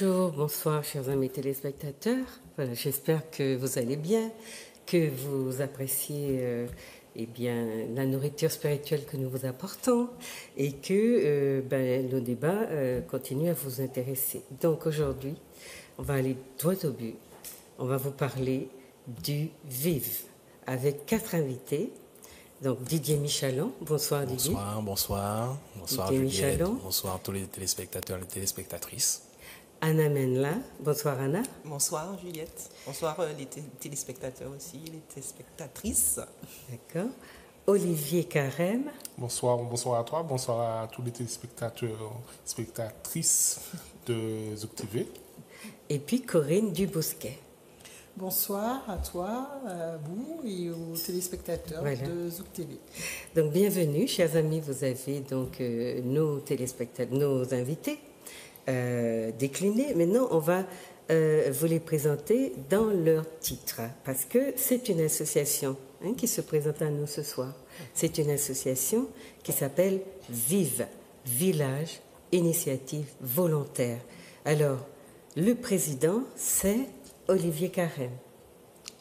Bonjour, bonsoir, chers amis téléspectateurs. Voilà, j'espère que vous allez bien, que vous appréciez la nourriture spirituelle que nous vous apportons et que nos débats continuent à vous intéresser. Donc aujourd'hui, on va aller droit au but. On va vous parler du VIV avec 4 invités. Donc Didier Michalon, bonsoir Didier. Bonsoir Didier Juliette, Michalon. bonsoir à tous les téléspectateurs et téléspectatrices. Anna Menla, bonsoir Anna. Bonsoir Juliette, bonsoir les téléspectateurs aussi, les téléspectatrices. D'accord. Olivier Carême. Bonsoir à toi, bonsoir à tous les téléspectateurs, spectatrices de Zouk TV. Et puis Corinne Dubousquet. Bonsoir à toi, à vous et aux téléspectateurs de Zouk TV. Donc bienvenue, chers amis, vous avez donc nos téléspectateurs, nos invités déclinés. Maintenant, on va vous les présenter dans leur titre, parce que c'est une association qui se présente à nous ce soir. C'est une association qui s'appelle VIV, Village Initiative Volontaire. Alors, le président, c'est Olivier Carême.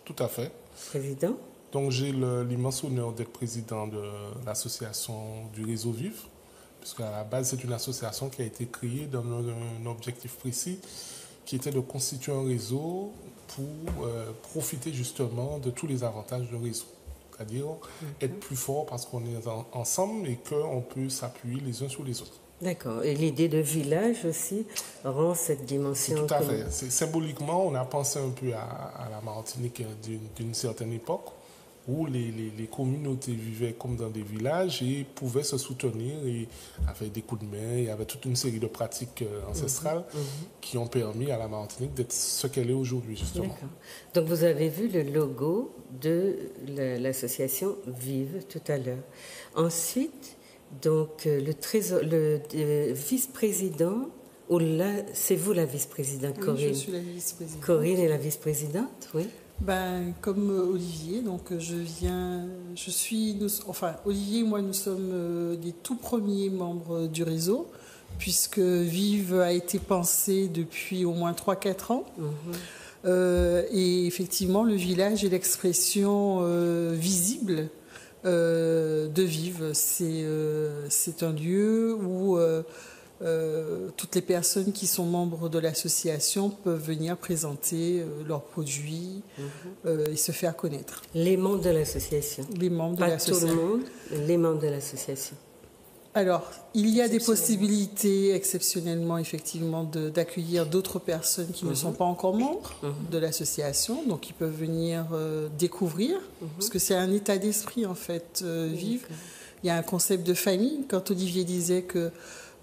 Tout à fait. Président. Donc j'ai l'immense honneur d'être président de l'association du réseau VIV, puisqu'à la base c'est une association qui a été créée dans un objectif précis, qui était de constituer un réseau pour profiter justement de tous les avantages du réseau. C'est-à-dire être plus fort parce qu'on est ensemble et qu'on peut s'appuyer les uns sur les autres. D'accord. Et l'idée de village aussi rend cette dimension... Tout à fait. Symboliquement, on a pensé un peu à la Martinique d'une certaine époque où les communautés vivaient comme dans des villages et pouvaient se soutenir et avec des coups de main. Il y avait toute une série de pratiques ancestrales qui ont permis à la Martinique d'être ce qu'elle est aujourd'hui, justement. D'accord. Donc vous avez vu le logo de l'association Vive tout à l'heure. Ensuite... Donc, le vice-président, ou là, c'est vous la vice-présidente, Corinne? Oui, je suis la vice-présidente. Corinne est la vice-présidente, oui. Comme Olivier, donc Olivier et moi, nous sommes des tout premiers membres du réseau, puisque Vive a été pensé depuis au moins 3-4 ans. Et effectivement, le village est l'expression visible de Vive. C'est un lieu où toutes les personnes qui sont membres de l'association peuvent venir présenter leurs produits et se faire connaître. Les membres de l'association. Les membres de l'association. Pas tout le monde, les membres de l'association. Alors, il y a des possibilités exceptionnellement, effectivement, d'accueillir d'autres personnes qui ne sont pas encore membres de l'association, donc ils peuvent venir découvrir, parce que c'est un état d'esprit, en fait, Vive. Il y a un concept de famille. Quand Olivier disait que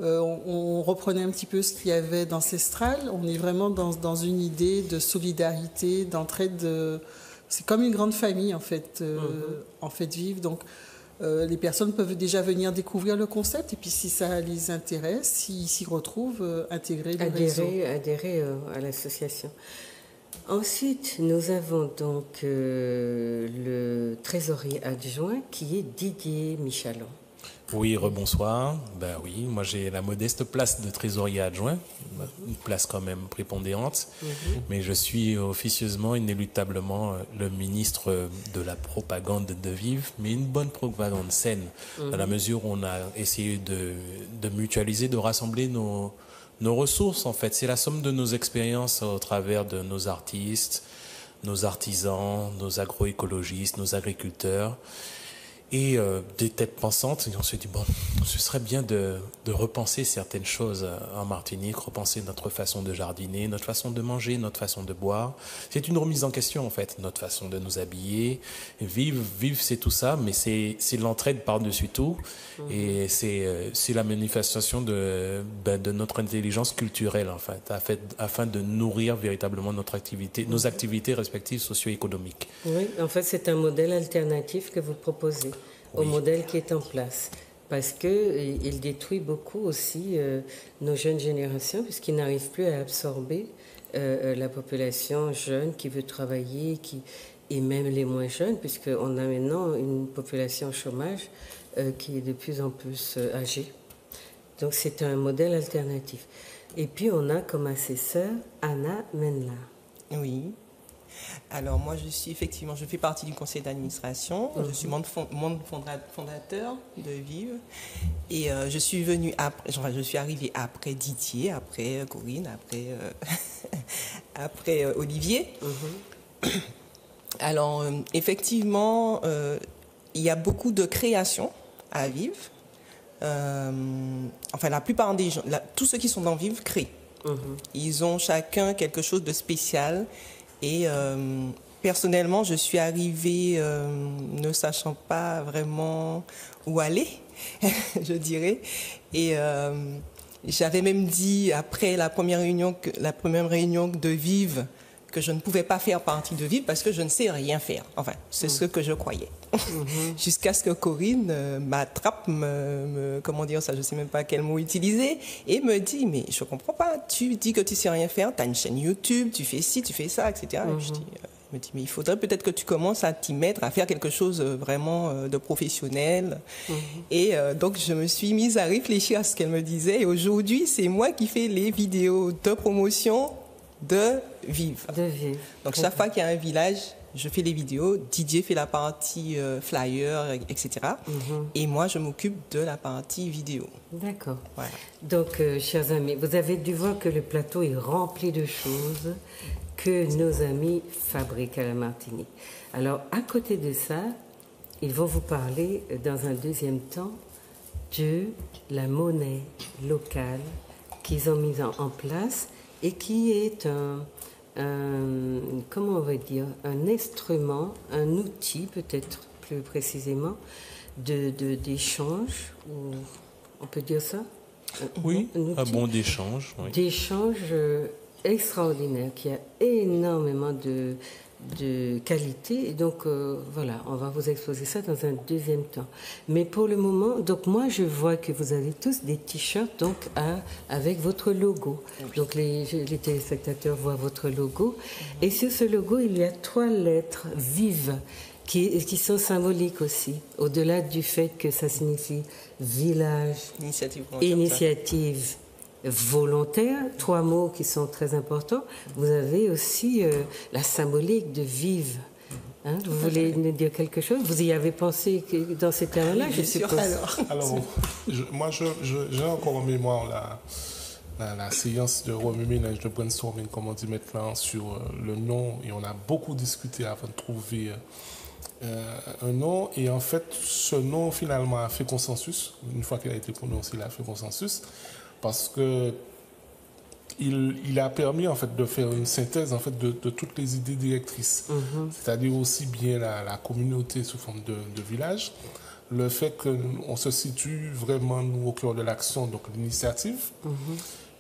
on reprenait un petit peu ce qu'il y avait d'ancestral, on est vraiment dans une idée de solidarité, d'entraide. C'est comme une grande famille, en fait, Vive. Donc, les personnes peuvent déjà venir découvrir le concept et puis si ça les intéresse, s'ils s'y retrouvent, intégrer le réseau. Adhérer à l'association. Ensuite, nous avons donc le trésorier adjoint qui est Didier Michalon. Oui, rebonsoir. Ben oui, moi j'ai la modeste place de trésorier adjoint, une place quand même prépondérante, mais je suis officieusement, inéluctablement le ministre de la propagande de Vive, mais une bonne propagande saine, dans la mesure où on a essayé de mutualiser, de rassembler nos ressources en fait. C'est la somme de nos expériences au travers de nos artistes, nos artisans, nos agroécologistes, nos agriculteurs. Et des têtes pensantes, et on s'est dit, bon, ce serait bien de repenser certaines choses en Martinique, repenser notre façon de jardiner, notre façon de manger, notre façon de boire. C'est une remise en question, en fait, notre façon de nous habiller. Vive, c'est tout ça, mais c'est l'entraide par-dessus tout. Et c'est la manifestation de notre intelligence culturelle, en fait, afin de nourrir véritablement nos activités respectives socio-économiques. Oui, en fait, c'est un modèle alternatif que vous proposez au modèle qui est en place. Parce qu'il détruit beaucoup aussi nos jeunes générations, puisqu'ils n'arrivent plus à absorber la population jeune qui veut travailler, et même les moins jeunes, puisqu'on a maintenant une population au chômage qui est de plus en plus âgée. Donc c'est un modèle alternatif. Et puis on a comme assesseur Anna Menla. Oui. Alors moi, je fais partie du conseil d'administration. Je suis membre fondateur de Vive. Et je suis arrivée après Didier, après Corinne, après Olivier. Alors effectivement, il y a beaucoup de créations à Vive. Enfin, la plupart des gens, tous ceux qui sont dans Vive créent. Ils ont chacun quelque chose de spécial. Et personnellement, je suis arrivée ne sachant pas vraiment où aller, je dirais. Et j'avais même dit, après la première réunion de Vive, que je ne pouvais pas faire partie de Vive parce que je ne sais rien faire. Enfin, c'est ce que je croyais. Jusqu'à ce que Corinne m'attrape, comment dire ça, je ne sais même pas quel mot utiliser, et me dit, mais je ne comprends pas, tu dis que tu ne sais rien faire, tu as une chaîne YouTube, tu fais ci, tu fais ça, etc. Et je dis, me dit, mais il faudrait peut-être que tu commences à t'y mettre, à faire quelque chose vraiment de professionnel. Et donc, je me suis mise à réfléchir à ce qu'elle me disait, et aujourd'hui, c'est moi qui fais les vidéos de promotion de Vive. Donc, chaque fois qu'il y a un village, je fais les vidéos, Didier fait la partie flyer, etc. Et moi, je m'occupe de la partie vidéo. D'accord. Voilà. Donc, chers amis, vous avez dû voir que le plateau est rempli de choses que nos amis fabriquent à la Martinique. Alors, à côté de ça, ils vont vous parler dans un deuxième temps de la monnaie locale qu'ils ont mise en place et qui est comment on va dire, un instrument, un outil peut-être plus précisément, d'échange, on peut dire ça? Oui, un bon d'échange. Oui. D'échange extraordinaire, qui a énormément de qualité. Et donc, voilà, on va vous exposer ça dans un deuxième temps. Mais pour le moment, donc moi, je vois que vous avez tous des t-shirts donc, avec votre logo. Donc, les téléspectateurs voient votre logo. Et sur ce logo, il y a 3 lettres vives qui sont symboliques aussi, au-delà du fait que ça signifie village, initiative volontaire, 3 mots qui sont très importants. Vous avez aussi la symbolique de Vive. Hein, vous voulez nous dire quelque chose? Vous y avez pensé dans ces termes-là, je suppose. Alors moi, j'ai encore en mémoire la séance de remue-ménage, de brainstorming, comme on dit maintenant, sur le nom. Et on a beaucoup discuté avant de trouver un nom. Et en fait, ce nom, finalement, a fait consensus. Une fois qu'il a été prononcé, il a fait consensus. Parce que il a permis en fait de faire une synthèse en fait de toutes les idées directrices, c'est-à-dire aussi bien la communauté sous forme de village, le fait qu'on se situe vraiment nous au cœur de l'action, donc l'initiative,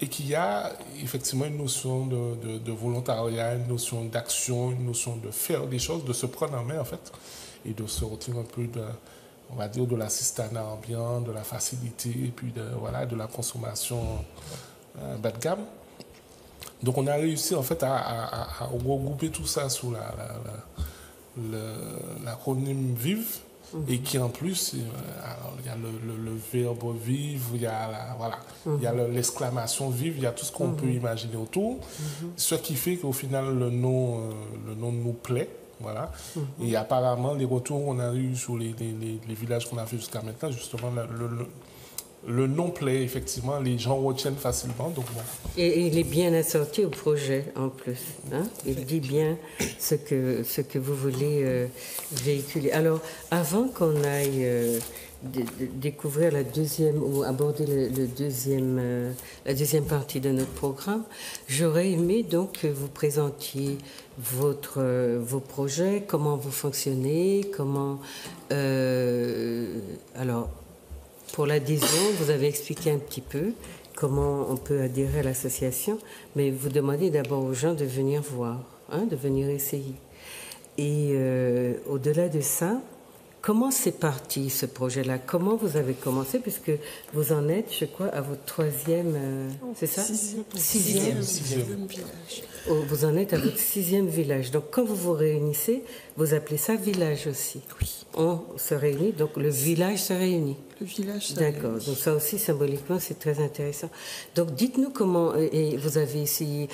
et qu'il y a effectivement une notion de volontariat, une notion d'action, une notion de faire des choses, de se prendre en main en fait, et de se retirer un peu on va dire de l'assistanat ambiant, de la facilité, et puis de la consommation bas de gamme. Donc on a réussi en fait à regrouper tout ça sous l'acronyme VIVE, et qui en plus, il y a le verbe vivre, il y a l'exclamation vive, il y a tout ce qu'on peut imaginer autour, ce qui fait qu'au final le nom nous plaît. Voilà. Et apparemment, les retours qu'on a eu sur les villages qu'on a fait jusqu'à maintenant, justement, le nom plaît, effectivement, les gens retiennent facilement. Donc bon. Et il est bien assorti au projet, en plus. Hein? Il dit bien ce que vous voulez véhiculer. Alors, avant qu'on aille découvrir la deuxième, ou aborder la deuxième partie de notre programme, j'aurais aimé donc que vous présentiez vos projets, comment vous fonctionnez, comment... alors, pour l'adhésion, vous avez expliqué un petit peu comment on peut adhérer à l'association, mais vous demandez d'abord aux gens de venir voir, hein, de venir essayer. Et au-delà de ça, comment c'est parti ce projet-là? Comment vous avez commencé? Puisque vous en êtes, je crois, à votre 3e, c'est ça? Sixième village. Oh, vous en êtes à votre 6e village. Donc quand vous vous réunissez, vous appelez ça village aussi? Oui. On se réunit, donc le village se réunit. Le village se D'accord, réunit. donc ça aussi symboliquement c'est très intéressant. Donc dites-nous comment et vous avez essayé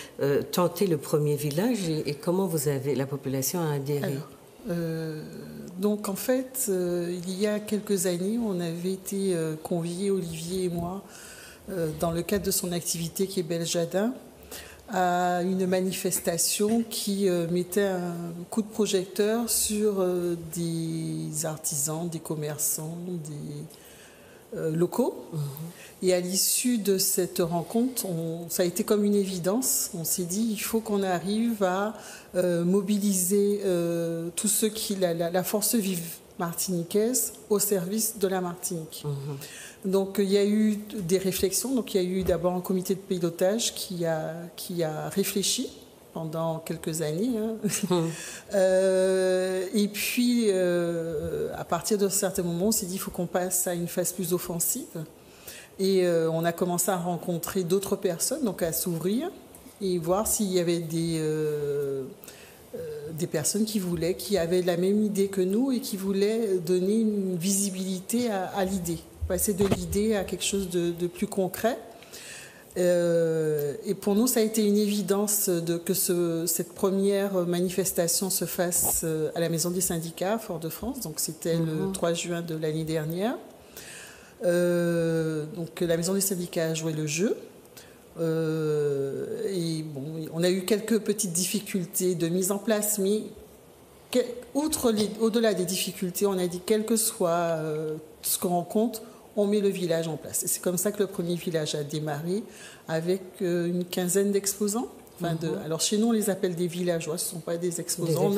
tenté le premier village et comment la population a adhéré. Alors, donc en fait, il y a quelques années, on avait été conviés, Olivier et moi, dans le cadre de son activité qui est Beljadin, à une manifestation qui mettait un coup de projecteur sur des artisans, des commerçants, des locaux. Et à l'issue de cette rencontre, ça a été comme une évidence. On s'est dit, il faut qu'on arrive à mobiliser tous ceux qui, la force vive martiniquaise au service de la Martinique. Donc il y a eu des réflexions. Donc il y a eu d'abord un comité de pilotage qui a réfléchi pendant quelques années. Et puis à partir d'un certain moment, on s'est dit il faut qu'on passe à une phase plus offensive. Et on a commencé à rencontrer d'autres personnes, donc à s'ouvrir et voir s'il y avait des personnes qui avaient la même idée que nous et qui voulaient donner une visibilité à l'idée. Passer de l'idée à quelque chose de plus concret. Et pour nous, ça a été une évidence que cette première manifestation se fasse à la Maison des syndicats à Fort-de-France. Donc c'était le 3 juin de l'année dernière. Donc la Maison des syndicats a joué le jeu. Et bon, on a eu quelques petites difficultés de mise en place, mais au-delà des difficultés, on a dit quel que soit ce qu'on rencontre, on met le village en place. Et c'est comme ça que le premier village a démarré avec une quinzaine d'exposants. Enfin alors chez nous, on les appelle des villageois, ce ne sont pas des exposants.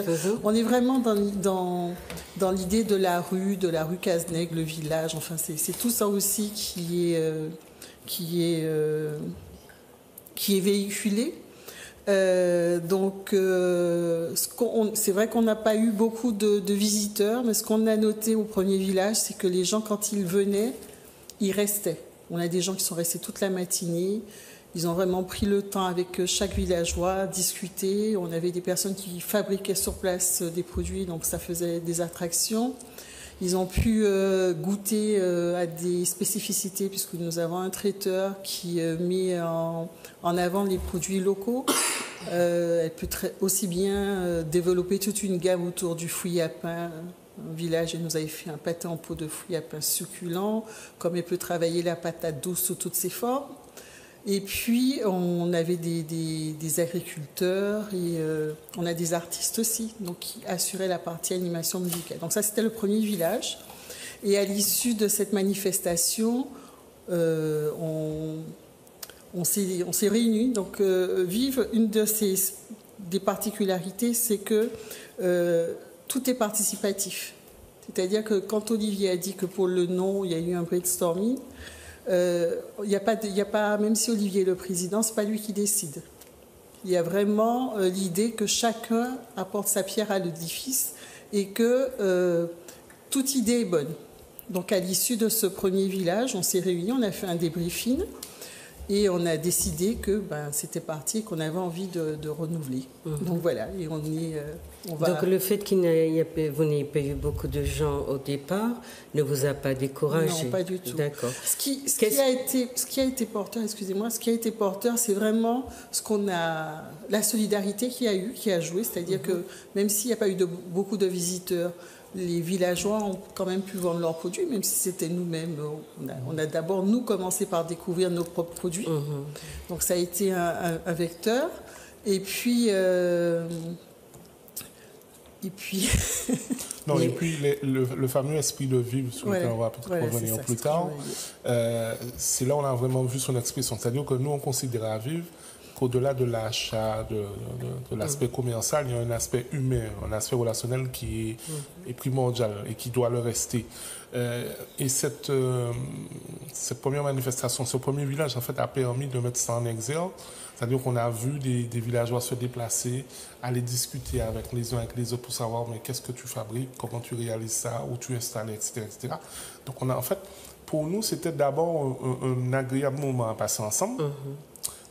On est vraiment dans l'idée de la rue Cazenègue, le village. Enfin, c'est tout ça aussi qui est véhiculé. Donc, c'est vrai qu'on n'a pas eu beaucoup de visiteurs, mais ce qu'on a noté au premier village, c'est que les gens, quand ils venaient, ils restaient. On a des gens qui sont restés toute la matinée. Ils ont vraiment pris le temps avec chaque villageois, discuter. On avait des personnes qui fabriquaient sur place des produits, donc ça faisait des attractions. Ils ont pu goûter à des spécificités, puisque nous avons un traiteur qui met en avant les produits locaux. Elle peut aussi bien développer toute une gamme autour du fouillis à pain. Un village, elle nous avait fait un pâté en pot de fouillis à pain succulent, comme elle peut travailler la patate douce sous toutes ses formes. Et puis, on avait des agriculteurs et on a des artistes aussi, donc qui assuraient la partie animation musicale. Donc ça, c'était le premier village. Et à l'issue de cette manifestation, on s'est réunis. Donc, Vive, une des particularités, c'est que tout est participatif. C'est-à-dire que quand Olivier a dit que pour le nom, il y a eu un brainstorming, y a pas, même si Olivier est le président, c'est pas lui qui décide. Il y a vraiment l'idée que chacun apporte sa pierre à l'édifice et que toute idée est bonne. Donc à l'issue de ce premier village, on s'est réunis, on a fait un débriefing et on a décidé que c'était parti, qu'on avait envie de renouveler. Donc voilà, et on va... Donc le fait vous n'ayez pas eu beaucoup de gens au départ ne vous a pas découragé? Non, pas du tout. D'accord. Ce qui a été porteur, excusez-moi, ce qui a été porteur, c'est vraiment la solidarité qui a joué, c'est-à-dire que même s'il n'y a pas eu beaucoup de visiteurs, les villageois ont quand même pu vendre leurs produits, même si c'était nous-mêmes. On a d'abord, nous, commencé par découvrir nos propres produits. Donc ça a été un vecteur. Et puis... Non, et puis le fameux esprit de vivre, sur lequel on va peut-être revenir plus tard, c'est là où on a vraiment vu son expression. C'est-à-dire que nous, on considère à Vive qu'au-delà de l'achat, de l'aspect commercial, il y a un aspect humain, un aspect relationnel qui est primordial et qui doit le rester. Et cette première manifestation, ce premier village, en fait, a permis de mettre ça en exergue. C'est-à-dire qu'on a vu des villageois se déplacer, aller discuter avec les uns avec les autres pour savoir mais qu'est-ce que tu fabriques, comment tu réalises ça, où tu installes, etc., etc. Donc, en fait, pour nous, c'était d'abord un agréable moment à passer ensemble.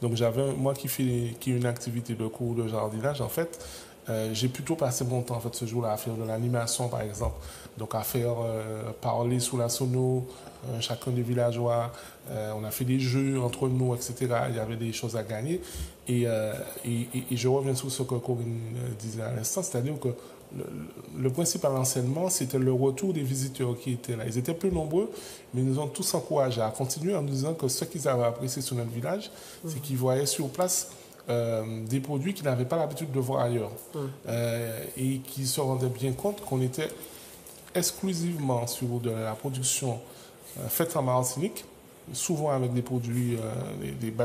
Donc, moi qui ai une activité de cours de jardinage, en fait, j'ai plutôt passé mon temps en fait, ce jour-là à faire de l'animation, par exemple. Donc, à faire parler sous la sono, chacun des villageois. On a fait des jeux entre nous, etc. Il y avait des choses à gagner. Et je reviens sur ce que Corinne disait à l'instant, c'est-à-dire que le principal enseignement, c'était le retour des visiteurs qui étaient là. Ils étaient plus nombreux, mais ils nous ont tous encouragés à continuer en nous disant que ce qu'ils avaient apprécié sur notre village, c'est qu'ils voyaient sur place des produits qu'ils n'avaient pas l'habitude de voir ailleurs. Et qu'ils se rendaient bien compte qu'on était exclusivement sur de la production faite en Martinique, souvent avec des produits,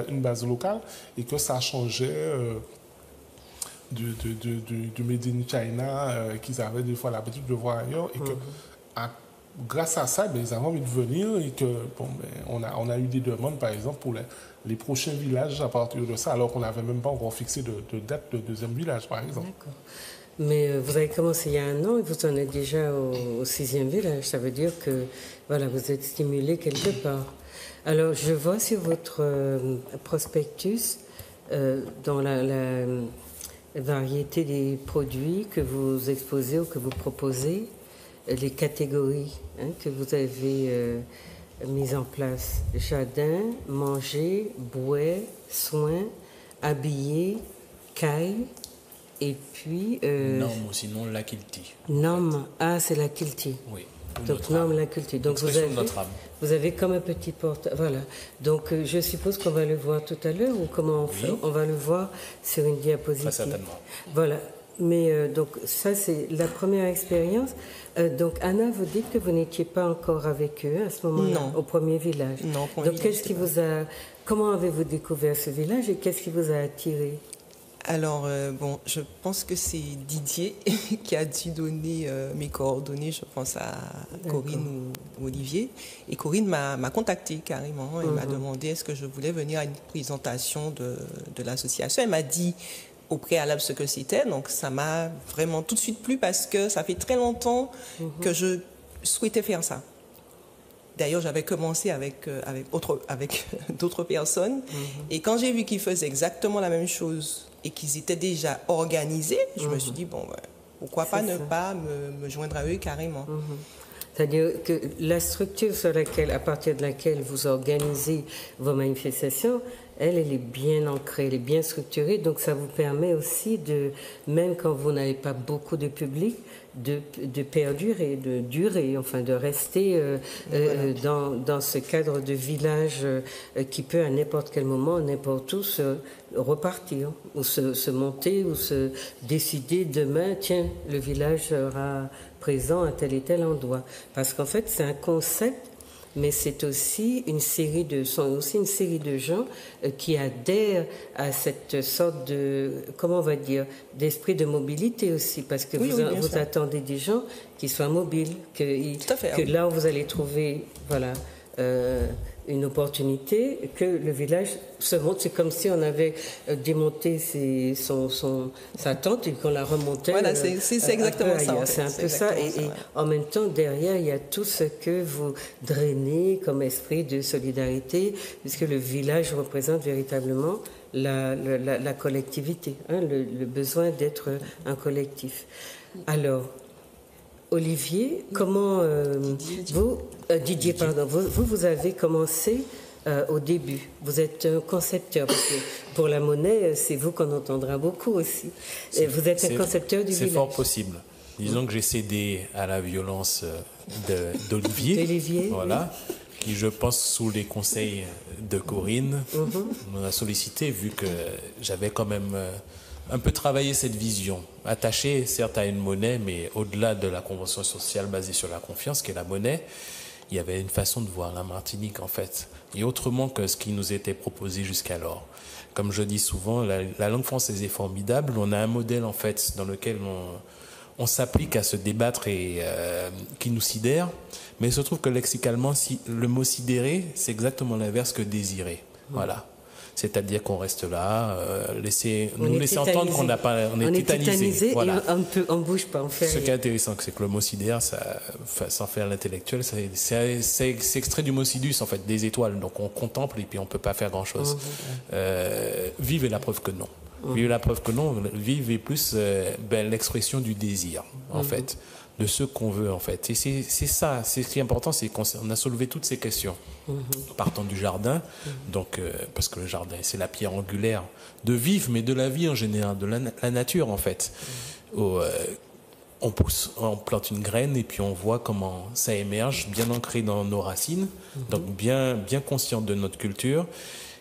une base locale, et que ça changeait du Made in China qu'ils avaient des fois l'habitude de voir ailleurs, et que grâce à ça, ils avaient envie de venir, et que on a eu des demandes, par exemple, pour les prochains villages à partir de ça, alors qu'on n'avait même pas encore fixé de date de deuxième village, par exemple. D'accord. Mais vous avez commencé il y a 1 an et vous en êtes déjà au 6e village. Ça veut dire que voilà, vous êtes stimulé quelque part. Alors, je vois sur votre prospectus, dans la variété des produits que vous exposez ou que vous proposez, les catégories que vous avez mises en place. Jardin, manger, bouet, soins, habiller, caille. Et puis... Nom ou sinon la Kilti. Nom, c'est la Kilti. Oui. Donc nom, la Kilti. Donc vous avez comme un petit porte. Voilà. Donc je suppose qu'on va le voir tout à l'heure ou comment on va le voir sur une diapositive. Très certainement. Voilà. Mais donc ça c'est la première expérience. Donc Anna, vous dites que vous n'étiez pas encore avec eux à ce moment-là, au premier village. Non, donc qu'est-ce qui vous a... Comment avez-vous découvert ce village et qu'est-ce qui vous a attiré? Alors, je pense que c'est Didier qui a dû donner mes coordonnées, je pense à Corinne ou Olivier. Et Corinne m'a contactée carrément et m'a demandé est-ce que je voulais venir à une présentation de l'association. Elle m'a dit au préalable ce que c'était, donc ça m'a vraiment tout de suite plu parce que ça fait très longtemps que je souhaitais faire ça. D'ailleurs, j'avais commencé avec d'autres personnes. Et quand j'ai vu qu'ils faisaient exactement la même chose et qu'ils étaient déjà organisés, je me suis dit, pourquoi pas ne pas me joindre à eux carrément. C'est-à-dire que la structure à partir de laquelle vous organisez vos manifestations, elle est bien ancrée, elle est bien structurée. Donc, ça vous permet aussi même quand vous n'avez pas beaucoup de public, de perdurer, de durer, enfin de rester dans ce cadre de village qui peut à n'importe quel moment, n'importe où, se repartir ou se monter ou se décider demain, tiens, le village sera présent à tel et tel endroit. Parce qu'en fait, c'est un concept, mais c'est aussi une série de gens qui adhèrent à cette sorte de, comment on va dire, d'esprit de mobilité aussi, parce que vous attendez des gens qui soient mobiles, que là où vous allez trouver, voilà, une opportunité, que le village se monte. C'est comme si on avait démonté sa tente et qu'on la remontait. Voilà, c'est exactement ça. C'est un peu ça. Et en même temps, derrière, il y a tout ce que vous drainez comme esprit de solidarité, puisque le village représente véritablement la collectivité, le besoin d'être un collectif. Alors, Olivier, comment Didier, pardon, vous avez commencé au début. Vous êtes un concepteur, parce que pour la monnaie, c'est vous qu'on entendra beaucoup aussi. Et vous êtes un concepteur du village. C'est fort possible. Disons que j'ai cédé à la violence d'Olivier, voilà, qui, je pense, sous les conseils de Corinne, m'a sollicité, vu que j'avais quand même un peu travaillé cette vision, attachée certes à une monnaie, mais au-delà de la convention sociale basée sur la confiance, qui est la monnaie, il y avait une façon de voir la Martinique, en fait. et autrement que ce qui nous était proposé jusqu'alors. Comme je dis souvent, la langue française est formidable. On a un modèle en fait dans lequel on s'applique à se débattre et qui nous sidère. Mais il se trouve que lexicalement, le mot sidérer, c'est exactement l'inverse que désirer. Voilà. C'est-à-dire qu'on reste là, laisser entendre qu'on n'a pas, on est tétanisé. Voilà. Et on bouge pas. Ce qui est intéressant, c'est que le mot sidère, sans faire l'intellectuel, c'est extrait du mot sidus, en fait, des étoiles. Donc on contemple et puis on peut pas faire grand-chose. Vive est la preuve que non. Vive la preuve que non. Vive est plus l'expression du désir, en fait, de ce qu'on veut, en fait. Et c'est ça, c'est ce qui est important, c'est qu'on a soulevé toutes ces questions. Partant du jardin, donc, parce que le jardin, c'est la pierre angulaire de vivre, mais de la vie en général, de la nature, en fait. On plante une graine et puis on voit comment ça émerge, bien ancré dans nos racines, donc bien conscient de notre culture.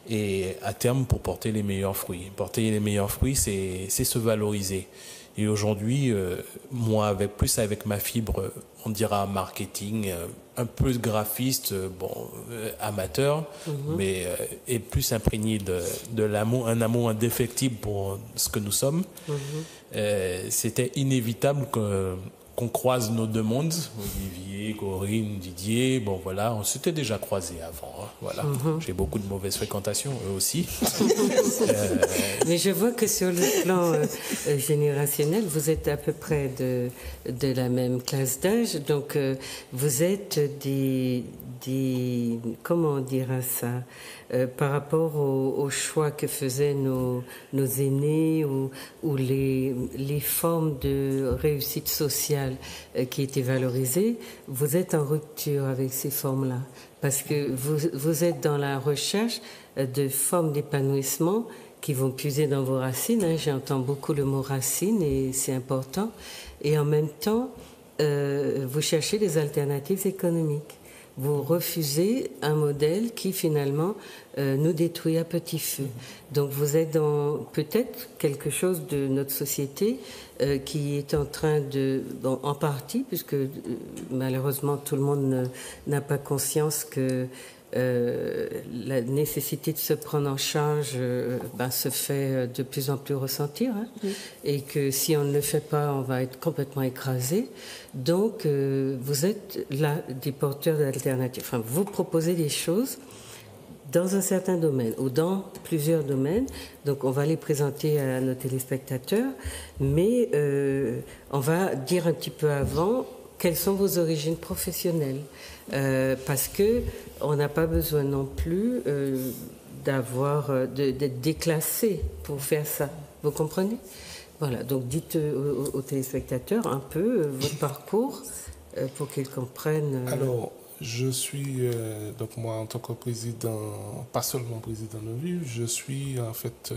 Et à terme, pour porter les meilleurs fruits. Porter les meilleurs fruits, c'est se valoriser. Et aujourd'hui, moi, avec ma fibre, on dira marketing, un peu graphiste, amateur, mais et plus imprégné de l'amour, un amour indéfectible pour ce que nous sommes. C'était inévitable qu'on croise nos deux mondes, Olivier, Corinne, Didier, bon voilà, on s'était déjà croisés avant, hein, voilà. J'ai beaucoup de mauvaises fréquentations, eux aussi. Mais je vois que sur le plan générationnel, vous êtes à peu près de la même classe d'âge, donc vous êtes des comment on dira ça, par rapport au choix que faisaient nos aînés ou les formes de réussite sociale qui étaient valorisées, vous êtes en rupture avec ces formes-là, parce que vous êtes dans la recherche de formes d'épanouissement qui vont puiser dans vos racines. Hein. J'entends beaucoup le mot racine et c'est important. Et en même temps, vous cherchez des alternatives économiques. Vous refusez un modèle qui finalement nous détruit à petit feu. Donc vous êtes dans peut-être quelque chose de notre société qui est en train de, en partie, puisque malheureusement tout le monde n'a pas conscience que la nécessité de se prendre en charge se fait de plus en plus ressentir, hein, et que si on ne le fait pas, on va être complètement écrasé. Donc, vous êtes là des porteurs d'alternatives. Enfin, vous proposez des choses dans un certain domaine ou dans plusieurs domaines. Donc, on va les présenter à nos téléspectateurs, mais on va dire un petit peu avant quelles sont vos origines professionnelles, parce que on n'a pas besoin non plus d'être déclassé pour faire ça. Vous comprenez? Voilà, donc dites aux téléspectateurs un peu votre parcours pour qu'ils comprennent. Alors, je suis, donc moi en tant que président, pas seulement président de Vive, je suis en fait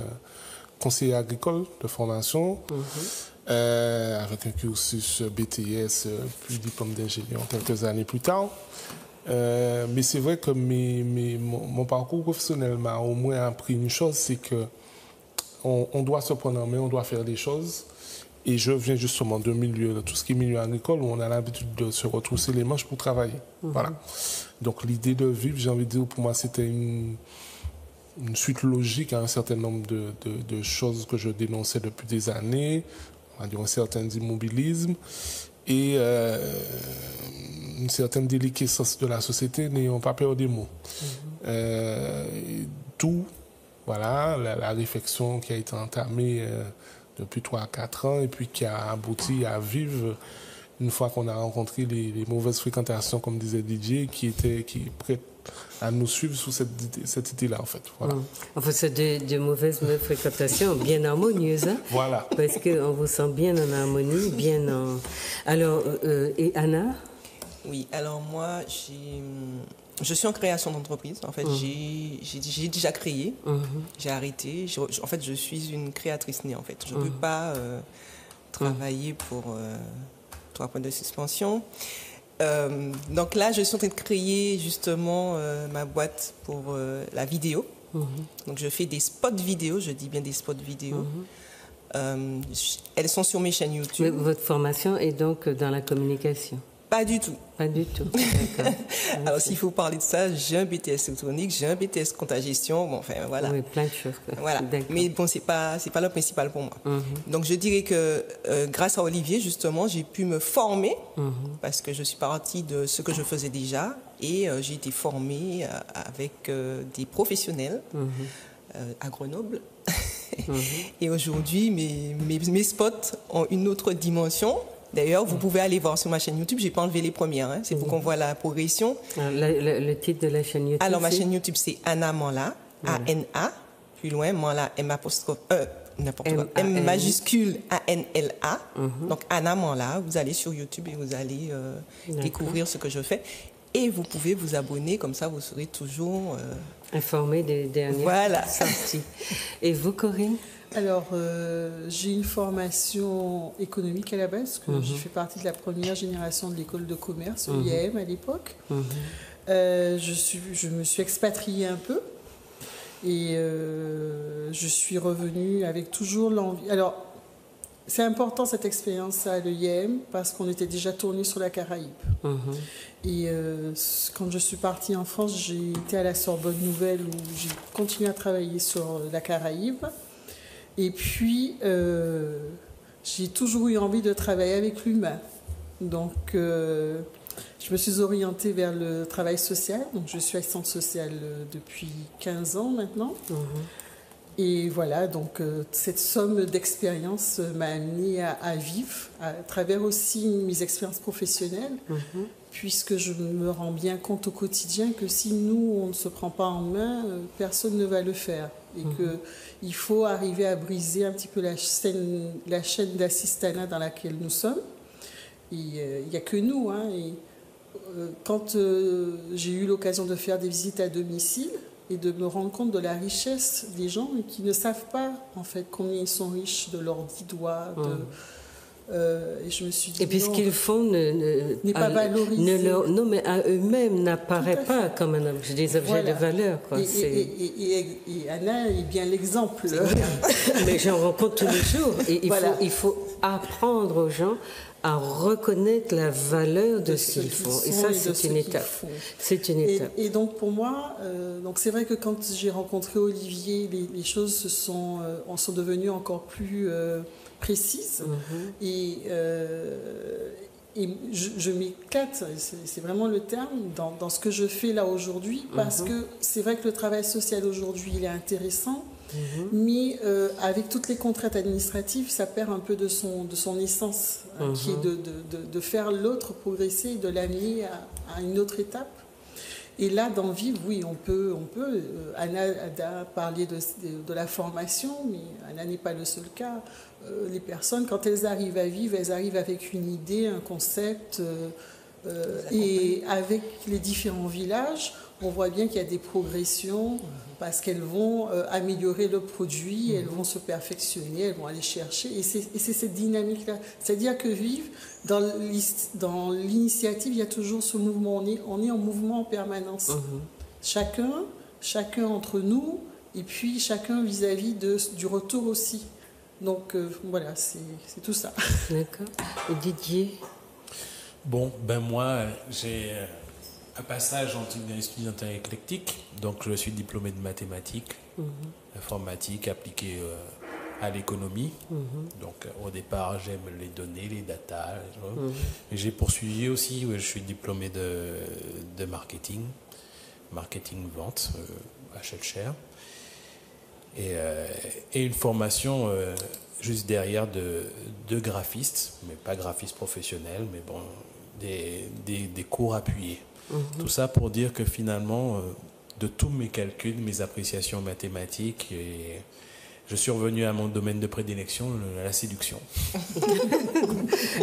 conseiller agricole de formation, avec un cursus BTS, puis diplôme d'ingénieur quelques années plus tard. Mais c'est vrai que mon parcours professionnel m'a au moins appris une chose, c'est que on doit se prendre en main, on doit faire des choses. Et je viens justement de tout ce qui est milieu agricole, où on a l'habitude de se retrousser les manches pour travailler. Voilà. Donc l'idée de vivre, j'ai envie de dire, pour moi, c'était une suite logique à un certain nombre de choses que je dénonçais depuis des années, on va dire un certain immobilisme et une certaine déliquescence de la société, n'ayons pas peur des mots. Tout, voilà, la réflexion qui a été entamée depuis 3 à 4 ans et puis qui a abouti à vivre une fois qu'on a rencontré les mauvaises fréquentations, comme disait Didier, qui est prêt à nous suivre sous cette idée-là, en fait. Voilà. Enfin, c'est de mauvaises fréquentations bien harmonieuses. Hein? Voilà. Parce qu'on vous sent bien en harmonie, bien en... Alors, et Anna? Oui, alors moi, je suis en création d'entreprise. En fait, j'ai déjà créé, j'ai arrêté. En fait, je suis une créatrice née, en fait. Je ne peux pas travailler pour 3 points de suspension. Donc là, je suis en train de créer justement ma boîte pour la vidéo. Donc je fais des spots vidéo, je dis bien des spots vidéo. Elles sont sur mes chaînes YouTube. Mais votre formation est donc dans la communication? Pas du tout. Pas du tout. D'accord. Alors, s'il faut parler de ça, j'ai un BTS électronique, j'ai un BTS compta gestion, bon, enfin, voilà. Oui, plein de choses. Quoi. Voilà. Mais bon, c'est pas le principal pour moi. Donc, je dirais que grâce à Olivier, justement, j'ai pu me former parce que je suis partie de ce que je faisais déjà et j'ai été formée avec des professionnels à Grenoble. Et aujourd'hui, mes spots ont une autre dimension. D'ailleurs, vous pouvez aller voir sur ma chaîne YouTube. J'ai pas enlevé les premières. Hein. C'est pour qu'on voit la progression. Le titre de la chaîne YouTube. Alors, ma chaîne YouTube, c'est Anna Manla, A-N-A, plus loin, Manla, M majuscule A-N-L-A. Donc, Anna Manla, vous allez sur YouTube et vous allez découvrir ce que je fais. Et vous pouvez vous abonner, comme ça, vous serez toujours informé des dernières sorties. Et vous, Corinne? Alors, j'ai une formation économique à la base, parce que j'ai fait partie de la première génération de l'école de commerce, l'IAM à l'époque. Je me suis expatriée un peu et je suis revenue avec toujours l'envie. Alors, c'est important cette expérience à l'IAM parce qu'on était déjà tourné sur la Caraïbe. Et quand je suis partie en France, j'ai été à la Sorbonne Nouvelle où j'ai continué à travailler sur la Caraïbe. Et puis, j'ai toujours eu envie de travailler avec l'humain. Donc, je me suis orientée vers le travail social. Donc, je suis assistante sociale depuis 15 ans maintenant. Et voilà, donc, cette somme d'expériences m'a amenée à vivre, à travers aussi mes expériences professionnelles, puisque je me rends bien compte au quotidien que si nous, on ne se prend pas en main, personne ne va le faire. Et qu'il faut arriver à briser un petit peu la chaîne d'assistanat dans laquelle nous sommes. Il n'y a que nous. Hein, et, quand j'ai eu l'occasion de faire des visites à domicile et de me rendre compte de la richesse des gens qui ne savent pas en fait combien ils sont riches de leurs 10 doigts. Et je me suis dit, et puis ce qu'ils font n'est pas valorisé. Non, mais à eux-mêmes n'apparaît pas comme des objets de valeur. Quoi. Et Anna est bien l'exemple. Mais j'en rencontre tous les jours. Et il faut apprendre aux gens à reconnaître la valeur de ce qu'ils font. Et ça, c'est une étape. C'est une étape. Et donc, pour moi, c'est vrai que quand j'ai rencontré Olivier, les choses sont devenues encore plus précises. Et je m'éclate, c'est vraiment le terme, dans ce que je fais là aujourd'hui, parce que c'est vrai que le travail social aujourd'hui, il est intéressant, mais avec toutes les contraintes administratives, ça perd un peu de son essence, qui est de faire l'autre progresser, de l'amener à une autre étape. Et là, dans Vivre, oui, on peut. Anna a parlé de la formation, mais Anna n'est pas le seul cas. Les personnes, quand elles arrivent à Vivre, elles arrivent avec une idée, un concept. Et avec les différents villages, on voit bien qu'il y a des progressions parce qu'elles vont améliorer le produit, elles vont se perfectionner, elles vont aller chercher. Et c'est cette dynamique-là. C'est-à-dire que Vivre, dans l'initiative, il y a toujours ce mouvement. On est en mouvement en permanence. Chacun entre nous, et puis chacun vis-à-vis du retour aussi. Donc voilà, c'est tout ça. D'accord. Et Didier? Bon, moi, j'ai un passage en étudiant éclectique. Donc, je suis diplômé de mathématiques, informatique appliquée à l'économie. Donc, au départ, j'aime les données, les data. Et j'ai poursuivi aussi, je suis diplômé de marketing vente à Shellshare. Et une formation juste derrière de graphiste, mais pas graphiste professionnel, mais bon, des cours appuyés. Tout ça pour dire que finalement, de tous mes calculs, mes appréciations mathématiques, je suis revenu à mon domaine de prédilection, la séduction.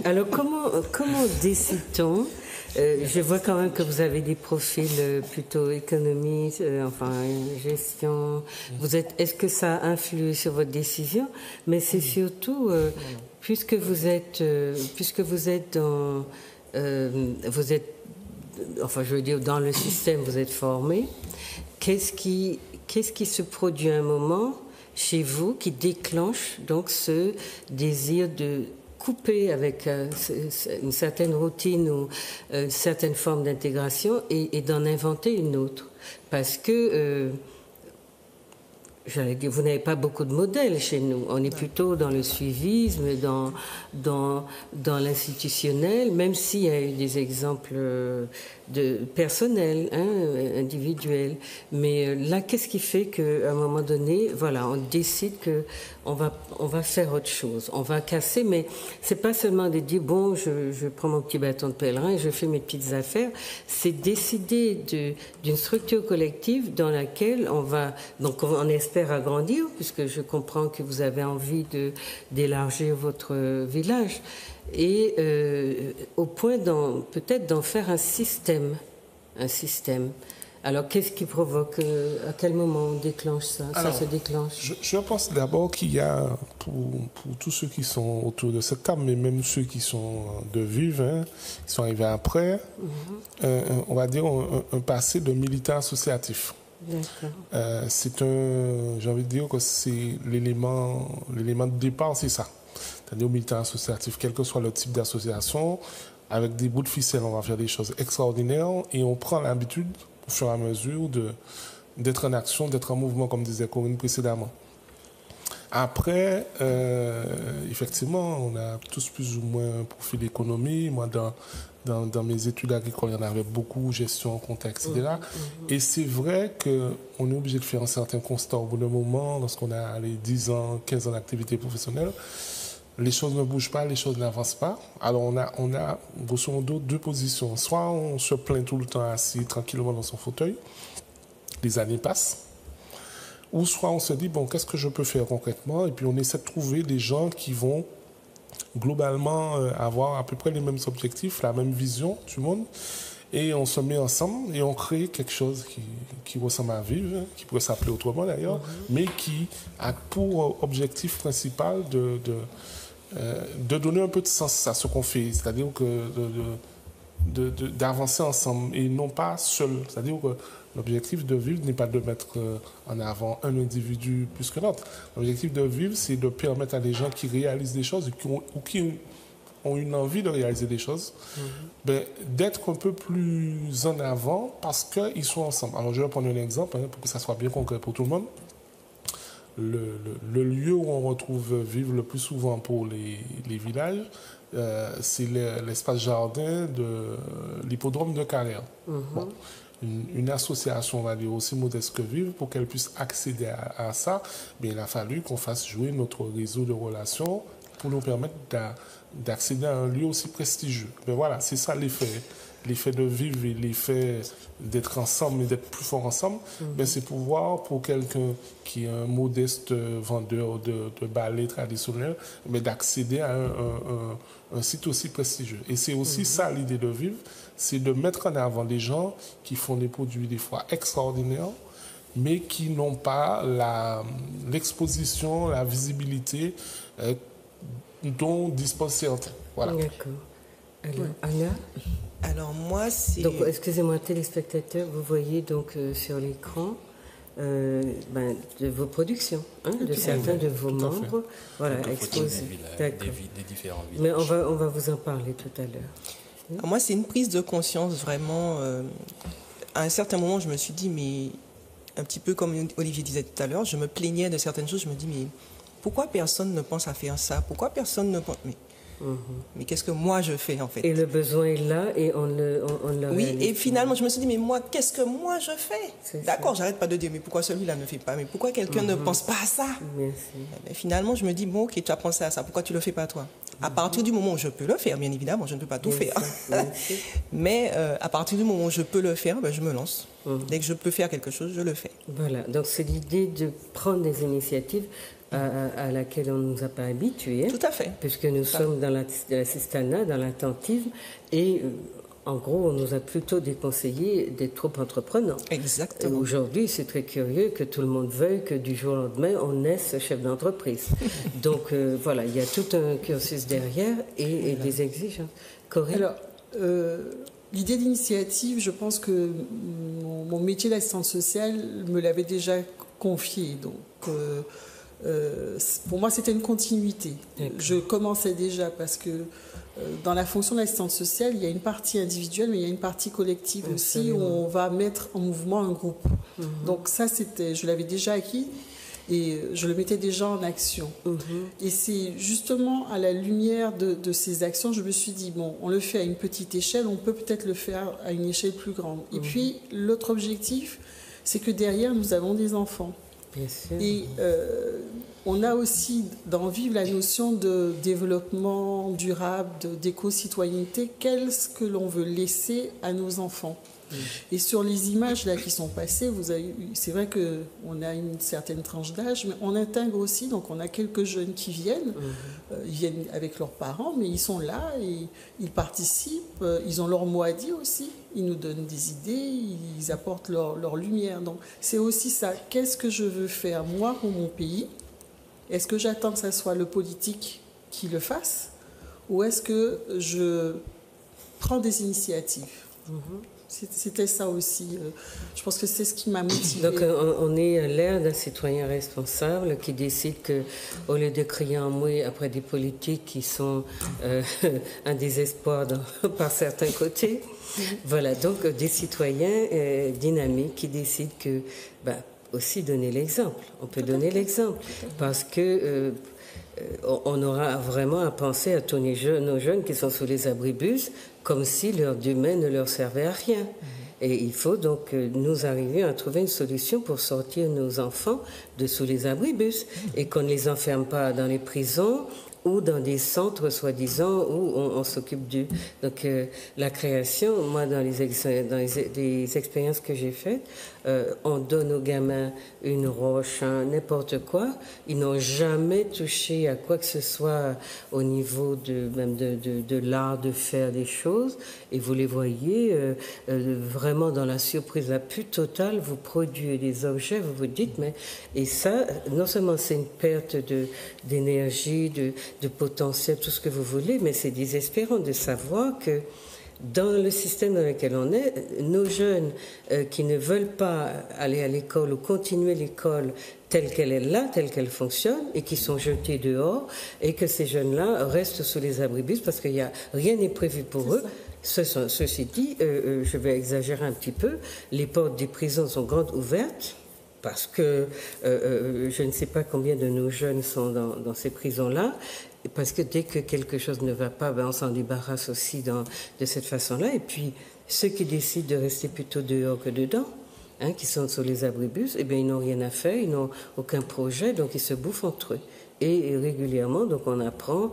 Alors, comment décide-t-on je vois quand même que vous avez des profils plutôt économie, gestion. Est-ce que ça influe sur votre décision? Mais c'est surtout, puisque vous êtes dans, dans le système, vous êtes formé. Qu'est-ce qui se produit à un moment chez vous qui déclenche donc ce désir de couper avec une certaine routine ou une certaine forme d'intégration et d'en inventer une autre. Parce que j'allais dire, vous n'avez pas beaucoup de modèles chez nous. On est plutôt dans le suivisme, dans l'institutionnel, même s'il y a eu des exemples personnels, individuels. Mais là, qu'est-ce qui fait qu'à un moment donné, voilà, on décide qu'on va faire autre chose. On va casser, mais c'est pas seulement de dire, bon, je prends mon petit bâton de pèlerin et je fais mes petites affaires. C'est décider d'une structure collective dans laquelle donc on espère agrandir, puisque je comprends que vous avez envie d'élargir votre village, et au point peut-être d'en faire un système. Alors, qu'est-ce qui provoque, à quel moment on déclenche ça? Alors, ça se déclenche. Je pense d'abord qu'il y a, pour tous ceux qui sont autour de cette table, mais même ceux qui sont de vivre, qui sont arrivés après, on va dire un passé de militant associatif. D'accord. J'ai envie de dire que c'est l'élément de départ, c'est ça. C'est-à-dire au militant associatif, quel que soit le type d'association, avec des bouts de ficelle, on va faire des choses extraordinaires et on prend l'habitude, au fur et à mesure, d'être en action, d'être en mouvement, comme disait Corinne précédemment. Après, effectivement, on a tous plus ou moins un profil d'économie. Moi, dans mes études agricoles, il y en avait beaucoup, gestion, compta, etc. Et c'est vrai qu'on est obligé de faire un certain constat au bout d'un moment, lorsqu'on a les 10 ans, 15 ans d'activité professionnelle. Les choses ne bougent pas, les choses n'avancent pas. Alors on a grosso modo deux positions. Soit on se plaint tout le temps assis tranquillement dans son fauteuil, les années passent, ou soit on se dit, bon, qu'est-ce que je peux faire concrètement? Et puis on essaie de trouver des gens qui vont globalement avoir à peu près les mêmes objectifs, la même vision du monde. Et on se met ensemble et on crée quelque chose qui ressemble à vivre, qui pourrait s'appeler autrement d'ailleurs, mais qui a pour objectif principal de donner un peu de sens à ce qu'on fait, c'est-à-dire que d'avancer ensemble et non pas seul. C'est-à-dire que l'objectif de vivre n'est pas de mettre en avant un individu plus que l'autre. L'objectif de vivre, c'est de permettre à des gens qui réalisent des choses ou qui ont une envie de réaliser des choses, d'être un peu plus en avant parce qu'ils sont ensemble. Alors je vais prendre un exemple pour que ça soit bien concret pour tout le monde. Le lieu où on retrouve vivre le plus souvent pour les villages, c'est l'espace jardin de l'hippodrome de Carrière. Bon, une association, on va dire, aussi modeste que Vivre, pour qu'elle puisse accéder à ça, mais il a fallu qu'on fasse jouer notre réseau de relations pour nous permettre d'accéder à un lieu aussi prestigieux. Mais voilà, c'est ça l'effet. L'effet de vivre et l'effet d'être ensemble et d'être plus fort ensemble, c'est pouvoir, pour quelqu'un qui est un modeste vendeur de ballets traditionnels, d'accéder à un site aussi prestigieux. Et c'est aussi ça l'idée de vivre, c'est de mettre en avant des gens qui font des produits des fois extraordinaires, mais qui n'ont pas l'exposition, la visibilité dont disposent certains. Voilà. D'accord. Alors, Anna? Alors moi, c'est... Donc, excusez-moi, téléspectateurs, vous voyez donc sur l'écran de vos productions, de certains de vos membres, voilà, exposés. Des différents villages. Mais on va vous en parler tout à l'heure. Moi, c'est une prise de conscience vraiment. À un certain moment, je me suis dit, mais un petit peu comme Olivier disait tout à l'heure, je me plaignais de certaines choses. Je me dis, mais pourquoi personne ne pense à faire ça? Pourquoi personne ne pense... Mais qu'est-ce que moi je fais en fait? Et le besoin est là et on le oui, réalise. et finalement je me suis dit, mais moi, qu'est-ce que moi je fais? D'accord, j'arrête pas de dire, mais pourquoi celui-là ne fait pas? Mais pourquoi quelqu'un ne pense pas à ça? Mais finalement, je me dis, bon, ok, tu as pensé à ça, pourquoi tu le fais pas toi? À partir du moment où je peux le faire, bien évidemment, je ne peux pas tout faire. Mais à partir du moment où je peux le faire, je me lance. Dès que je peux faire quelque chose, je le fais. Voilà, donc c'est l'idée de prendre des initiatives à laquelle on ne nous a pas habitués. Tout à fait. Puisque nous sommes dans l'assistanat, dans l'attentisme, et en gros, on nous a plutôt déconseillé d'être trop entreprenants. Exactement. Aujourd'hui, c'est très curieux que tout le monde veuille que du jour au lendemain, on naisse chef d'entreprise. Donc voilà, il y a tout un cursus derrière et des exigences. Corinne? Alors, l'idée d'initiative, je pense que mon métier d'assistante sociale me l'avait déjà confié. Donc, pour moi, c'était une continuité. Je commençais déjà parce que dans la fonction d'assistante sociale, il y a une partie individuelle, mais il y a une partie collective aussi, où on va mettre en mouvement un groupe. Donc ça, je l'avais déjà acquis et je le mettais déjà en action. Et c'est justement à la lumière de ces actions, je me suis dit, bon, on le fait à une petite échelle, on peut peut-être le faire à une échelle plus grande. Et puis, l'autre objectif, c'est que derrière, nous avons des enfants. Bien sûr. Et on a aussi dans Vivre la notion de développement durable, d'éco-citoyenneté, qu'est-ce que l'on veut laisser à nos enfants. Et sur les images là qui sont passées, c'est vrai qu'on a une certaine tranche d'âge, mais on intègre aussi, donc on a quelques jeunes qui viennent, ils viennent avec leurs parents, mais ils sont là et ils participent, ils ont leur mot à dire aussi, ils nous donnent des idées, ils apportent leur lumière. Donc c'est aussi ça, qu'est-ce que je veux faire moi pour mon pays? Est-ce que j'attends que ce soit le politique qui le fasse, ou est-ce que je prends des initiatives? C'était ça aussi. Je pense que c'est ce qui m'a motivée. Donc, on est à l'ère d'un citoyen responsable qui décide que, au lieu de crier en mouille après des politiques qui sont un désespoir par certains côtés, voilà, donc des citoyens dynamiques qui décident que, aussi donner l'exemple. On peut donner l'exemple parce que on aura vraiment à penser à tous nos jeunes qui sont sous les abribus comme si leur domaine ne leur servait à rien. Et il faut donc que nous arrivions à trouver une solution pour sortir nos enfants de sous les abribus et qu'on ne les enferme pas dans les prisons ou dans des centres soi-disant où on s'occupe d'eux. Donc la création, moi dans les expériences que j'ai faites, on donne aux gamins une roche, n'importe quoi. Ils n'ont jamais touché à quoi que ce soit au niveau de l'art de faire des choses. Et vous les voyez vraiment dans la surprise la plus totale. Vous produisez des objets, vous vous dites, mais... Et ça, non seulement c'est une perte d'énergie, de potentiel, tout ce que vous voulez, mais c'est désespérant de savoir que dans le système dans lequel on est, nos jeunes qui ne veulent pas aller à l'école ou continuer l'école telle qu'elle est là, telle qu'elle fonctionne, et qui sont jetés dehors, et que ces jeunes-là restent sous les abribus parce que rien n'est prévu pour eux. Ceci dit, je vais exagérer un petit peu, les portes des prisons sont grandes ouvertes, parce que je ne sais pas combien de nos jeunes sont dans ces prisons-là, parce que dès que quelque chose ne va pas, on s'en débarrasse aussi de cette façon-là. Et puis, ceux qui décident de rester plutôt dehors que dedans, qui sont sur les abribus, ils n'ont rien à faire, ils n'ont aucun projet, donc ils se bouffent entre eux. Et régulièrement, donc on apprend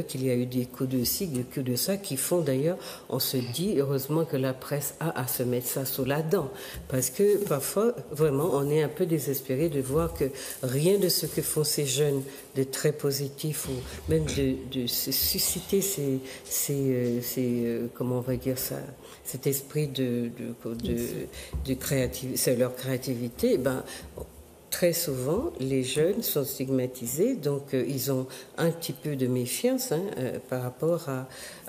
qu'il y a eu des coups de ci, des coups de ça, qui font d'ailleurs, on se dit, heureusement que la presse a à se mettre ça sous la dent. Parce que parfois, vraiment, on est un peu désespéré de voir que rien de ce que font ces jeunes de très positif, ou même de susciter comment on va dire ça, cet esprit de créativité, c'est leur créativité, très souvent, les jeunes sont stigmatisés, donc ils ont un petit peu de méfiance par rapport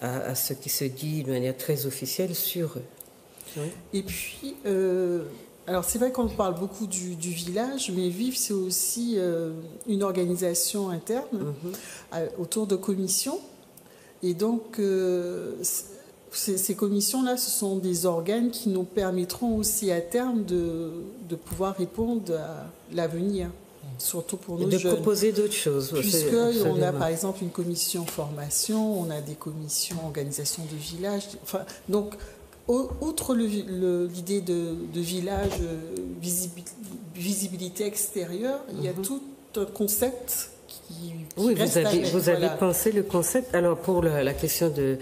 à ce qui se dit de manière très officielle sur eux. Oui. Et puis, alors c'est vrai qu'on parle beaucoup du village, mais Vivre, c'est aussi une organisation interne autour de commissions. Et donc, ces commissions-là, ce sont des organes qui nous permettront aussi à terme de pouvoir répondre à l'avenir, surtout pour nos jeunes. De proposer d'autres choses. Puisqu'on a par exemple une commission formation, on a des commissions organisation de village. Enfin, donc, outre l'idée de village, visibilité extérieure, il y a tout un concept oui, vous avez pensé le concept. Alors pour la question de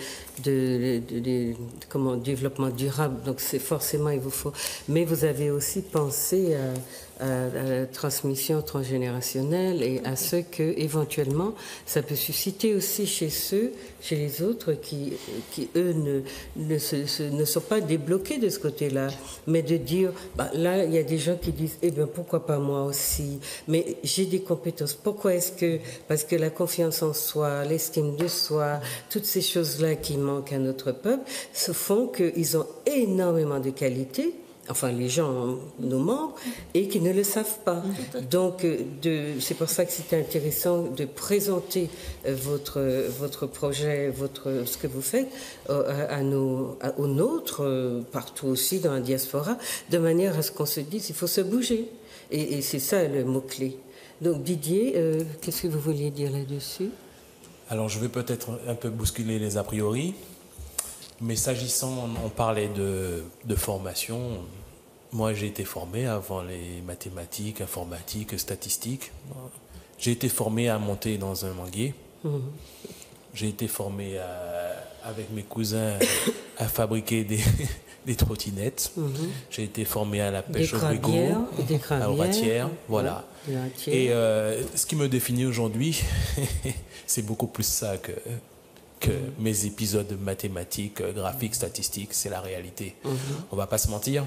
développement durable, donc c'est forcément il vous faut. Mais vous avez aussi pensé à la transmission transgénérationnelle et à ce que éventuellement ça peut susciter aussi chez les autres qui eux ne sont pas débloqués de ce côté-là, mais de dire là il y a des gens qui disent pourquoi pas moi aussi, mais j'ai des compétences. Pourquoi est-ce que parce que la confiance en soi, l'estime de soi, toutes ces choses-là qui manquent à notre peuple se font qu'ils ont énormément de qualités, enfin les gens, nos membres, et qui ne le savent pas. Donc c'est pour ça que c'était intéressant de présenter votre projet, ce que vous faites aux nôtres, partout aussi dans la diaspora, de manière à ce qu'on se dise il faut se bouger. Et c'est ça le mot-clé. Donc Didier, qu'est-ce que vous vouliez dire là-dessus? Alors je vais peut-être un peu bousculer les a priori, mais s'agissant, on parlait de formation. Moi j'ai été formé avant les mathématiques, informatique, statistiques. J'ai été formé à monter dans un manguier. J'ai été formé avec mes cousins à fabriquer des trottinettes. J'ai été formé à la pêche au brigot, à ratière, voilà. Et ce qui me définit aujourd'hui, c'est beaucoup plus ça que mes épisodes mathématiques, graphiques, statistiques, c'est la réalité. On va pas se mentir.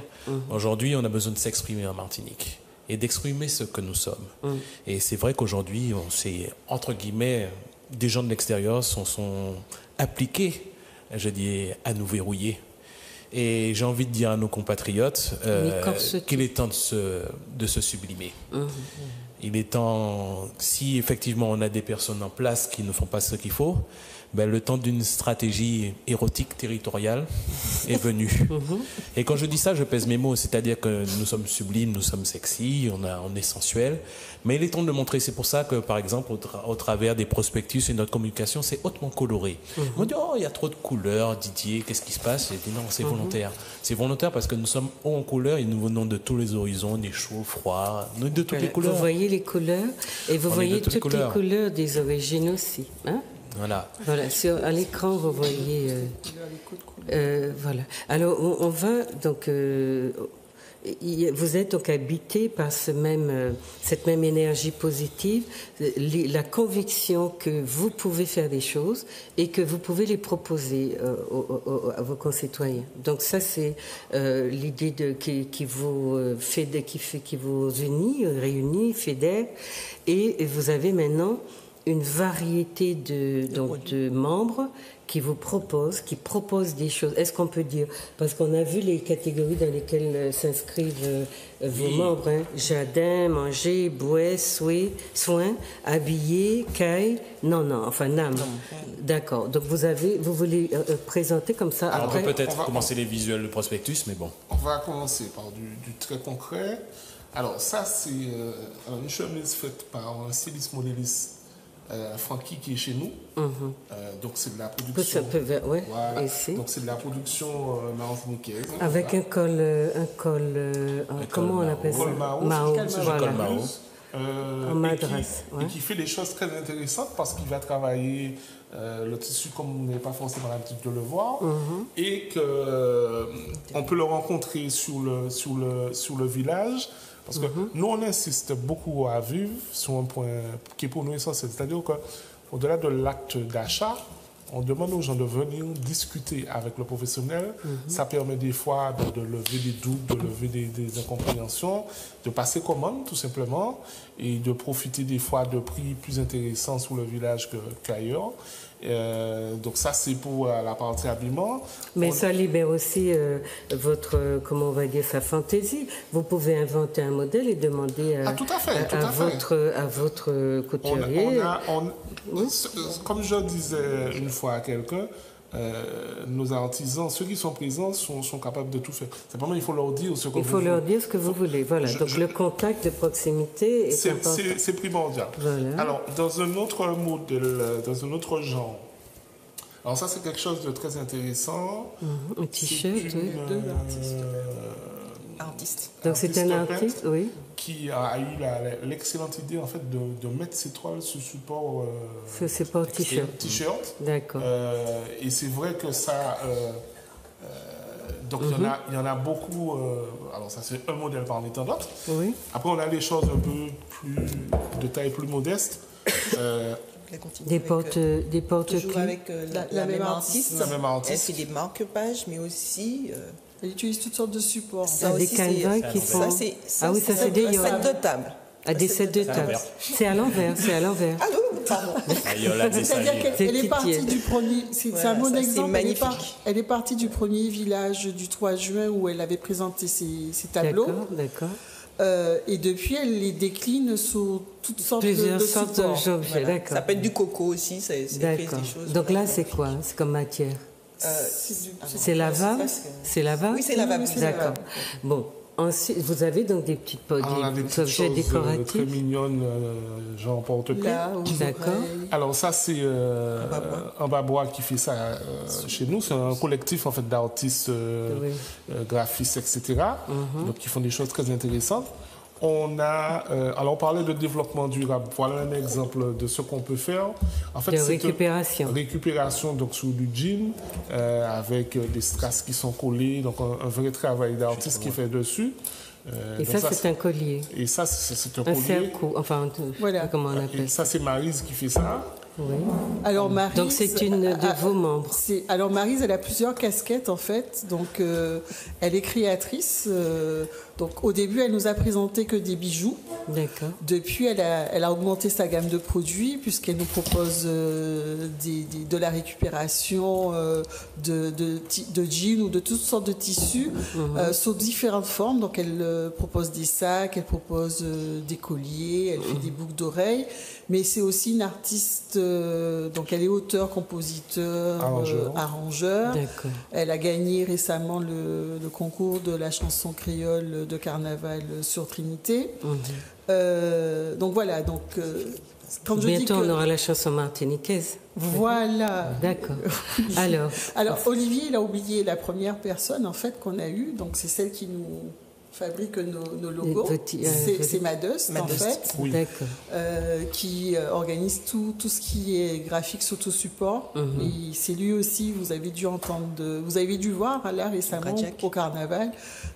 Aujourd'hui, on a besoin de s'exprimer en Martinique et d'exprimer ce que nous sommes. Et c'est vrai qu'aujourd'hui, entre guillemets, des gens de l'extérieur sont appliqués, je dis, à nous verrouiller. Et j'ai envie de dire à nos compatriotes qu'il est temps de se sublimer. Il est temps, si effectivement on a des personnes en place qui ne font pas ce qu'il faut, ben, le temps d'une stratégie érotique territoriale est venu. Et quand je dis ça, je pèse mes mots, c'est-à-dire que nous sommes sublimes, nous sommes sexy, on est sensuels, mais il est temps de le montrer. C'est pour ça que, par exemple, au travers des prospectus et notre communication, c'est hautement coloré. On me dit, oh, il y a trop de couleurs, Didier, qu'est-ce qui se passe? J'ai dit, non, c'est volontaire. C'est volontaire parce que nous sommes hauts en couleurs et nous venons de tous les horizons, des chauds, froids, de toutes les couleurs. Vous voyez les couleurs et vous voyez toutes les couleurs des origines aussi. Hein? Voilà, à l'écran, vous voyez... voilà. Alors, on va donc... vous êtes donc habité par cette même énergie positive, la conviction que vous pouvez faire des choses et que vous pouvez les proposer à vos concitoyens. Donc ça, c'est l'idée qui vous unit, réunit, fédère, et vous avez maintenant une variété de membres qui proposent des choses. Est-ce qu'on peut dire, parce qu'on a vu les catégories dans lesquelles s'inscrivent vos membres, hein, jardin, manger, bouet, soins, habiller, caille, NAM. D'accord. Donc vous voulez présenter comme ça. Alors après. On peut peut-être commencer les visuels de prospectus, mais bon. On va commencer par du très concret. Alors ça, c'est une chemise faite par un styliste modéliste, Francky, qui est chez nous. Donc c'est de la production. Voilà. Donc c'est de la production martiniquaise. Avec un col comment on appelle ça? Col Mao. En madras. Et qui fait des choses très intéressantes parce qu'il va travailler le tissu comme vous n'avez pas forcément l'habitude de le voir, et qu'on peut le rencontrer sur le village. Parce que nous, on insiste beaucoup à vivre sur un point qui est pour nous essentiel. C'est-à-dire qu'au-delà de l'acte d'achat, on demande aux gens de venir discuter avec le professionnel. Ça permet des fois de lever des doutes, de lever des incompréhensions, de passer commande tout simplement, et de profiter des fois de prix plus intéressants sur le village qu'ailleurs. Donc ça, c'est pour la partie habillement. Mais ça libère aussi votre, comment on va dire, sa fantaisie. Vous pouvez inventer un modèle et demander à votre couturier. Comme je disais une fois à quelqu'un, nos artisans, ceux qui sont présents, sont capables de tout faire. Simplement, il faut leur dire ce que vous voulez. Il faut leur dire ce que vous voulez. Voilà. Donc le contact de proximité est important. C'est primordial. Voilà. Alors, dans un autre modèle, dans un autre genre, alors ça, c'est quelque chose de très intéressant. Un t-shirt, oui. Artiste. Donc c'est un artiste, oui. Qui a eu l'excellente idée en fait de mettre ses toiles sur support. Sur support t-shirt. D'accord. Et c'est vrai que ça. Donc il y en a beaucoup. Alors ça c'est un modèle parmi tant d'autres. Oui. Après on a des choses un peu plus de taille plus modeste. Des portes toujours avec la même artiste. Elle fait des marque-pages, mais aussi. Elle utilise toutes sortes de supports. Des canevas qui font. Ah oui, ça c'est des sets de table. Des sets de table. C'est à l'envers. Ah Pardon. Ayola des C'est-à-dire Salis. qu'elle est C'est partie Titier. du premier. C'est Voilà, un bon ça, c'est exemple. magnifique. Elle est partie du premier village du 3 juin où elle avait présenté ses tableaux. D'accord. Et depuis, elle les décline sous toutes sortes Plusieurs de sortes supports. d'objets, Voilà. d'accord. Ça peut être du coco aussi, c'est fait des D'accord. choses. Donc voilà. là, c'est quoi? C'est comme matière? C'est là lava? C'est lava? Oui, c'est lava. c'est D'accord. lava. Bon. Ensuite, vous avez donc des petites Alors, on a des des petites objets choses décoratifs. très mignonnes, genre porte-clés. Là, aux D'accord. oreilles. Alors ça, c'est un babois qui fait ça chez nous. C'est un collectif en fait d'artistes, graphistes, etc. Donc qui font des choses très intéressantes. On a, alors on parlait de développement durable. Voilà un exemple de ce qu'on peut faire. En fait, De c'est récupération. récupération donc sur du jean avec des strass qui sont collés. Donc un vrai travail d'artiste qui fait dessus. Et donc ça, c'est un collier. Et ça, c'est un Un collier. cercle. Enfin, Voilà. comment on Et appelle ça? ça, c'est Maryse qui fait ça. Oui. Alors Maryse, Donc c'est une de vos membres. Alors Maryse, elle a plusieurs casquettes en fait. Donc elle est créatrice. Donc au début, elle nous a présenté que des bijoux. D'accord. Depuis, elle a augmenté sa gamme de produits puisqu'elle nous propose de la récupération de jeans ou de toutes sortes de tissus sous différentes formes. Donc elle propose des sacs, elle propose des colliers, elle fait des boucles d'oreilles. Mais c'est aussi une artiste, donc elle est auteur, compositeur, arrangeur. D'accord. Elle a gagné récemment le concours de la chanson créole de carnaval sur Trinité. Donc voilà, donc quand je dis Bientôt, que... on aura la chanson martiniquaise. Voilà. D'accord. Alors, Olivier, il a oublié la première personne en fait qu'on a eue, donc c'est celle qui nous fabrique nos logos. C'est Madust, en fait, Oui. D'accord. qui organise tout ce qui est graphique sur tout support. Et c'est lui aussi, vous avez dû voir là récemment Bradjack. au carnaval,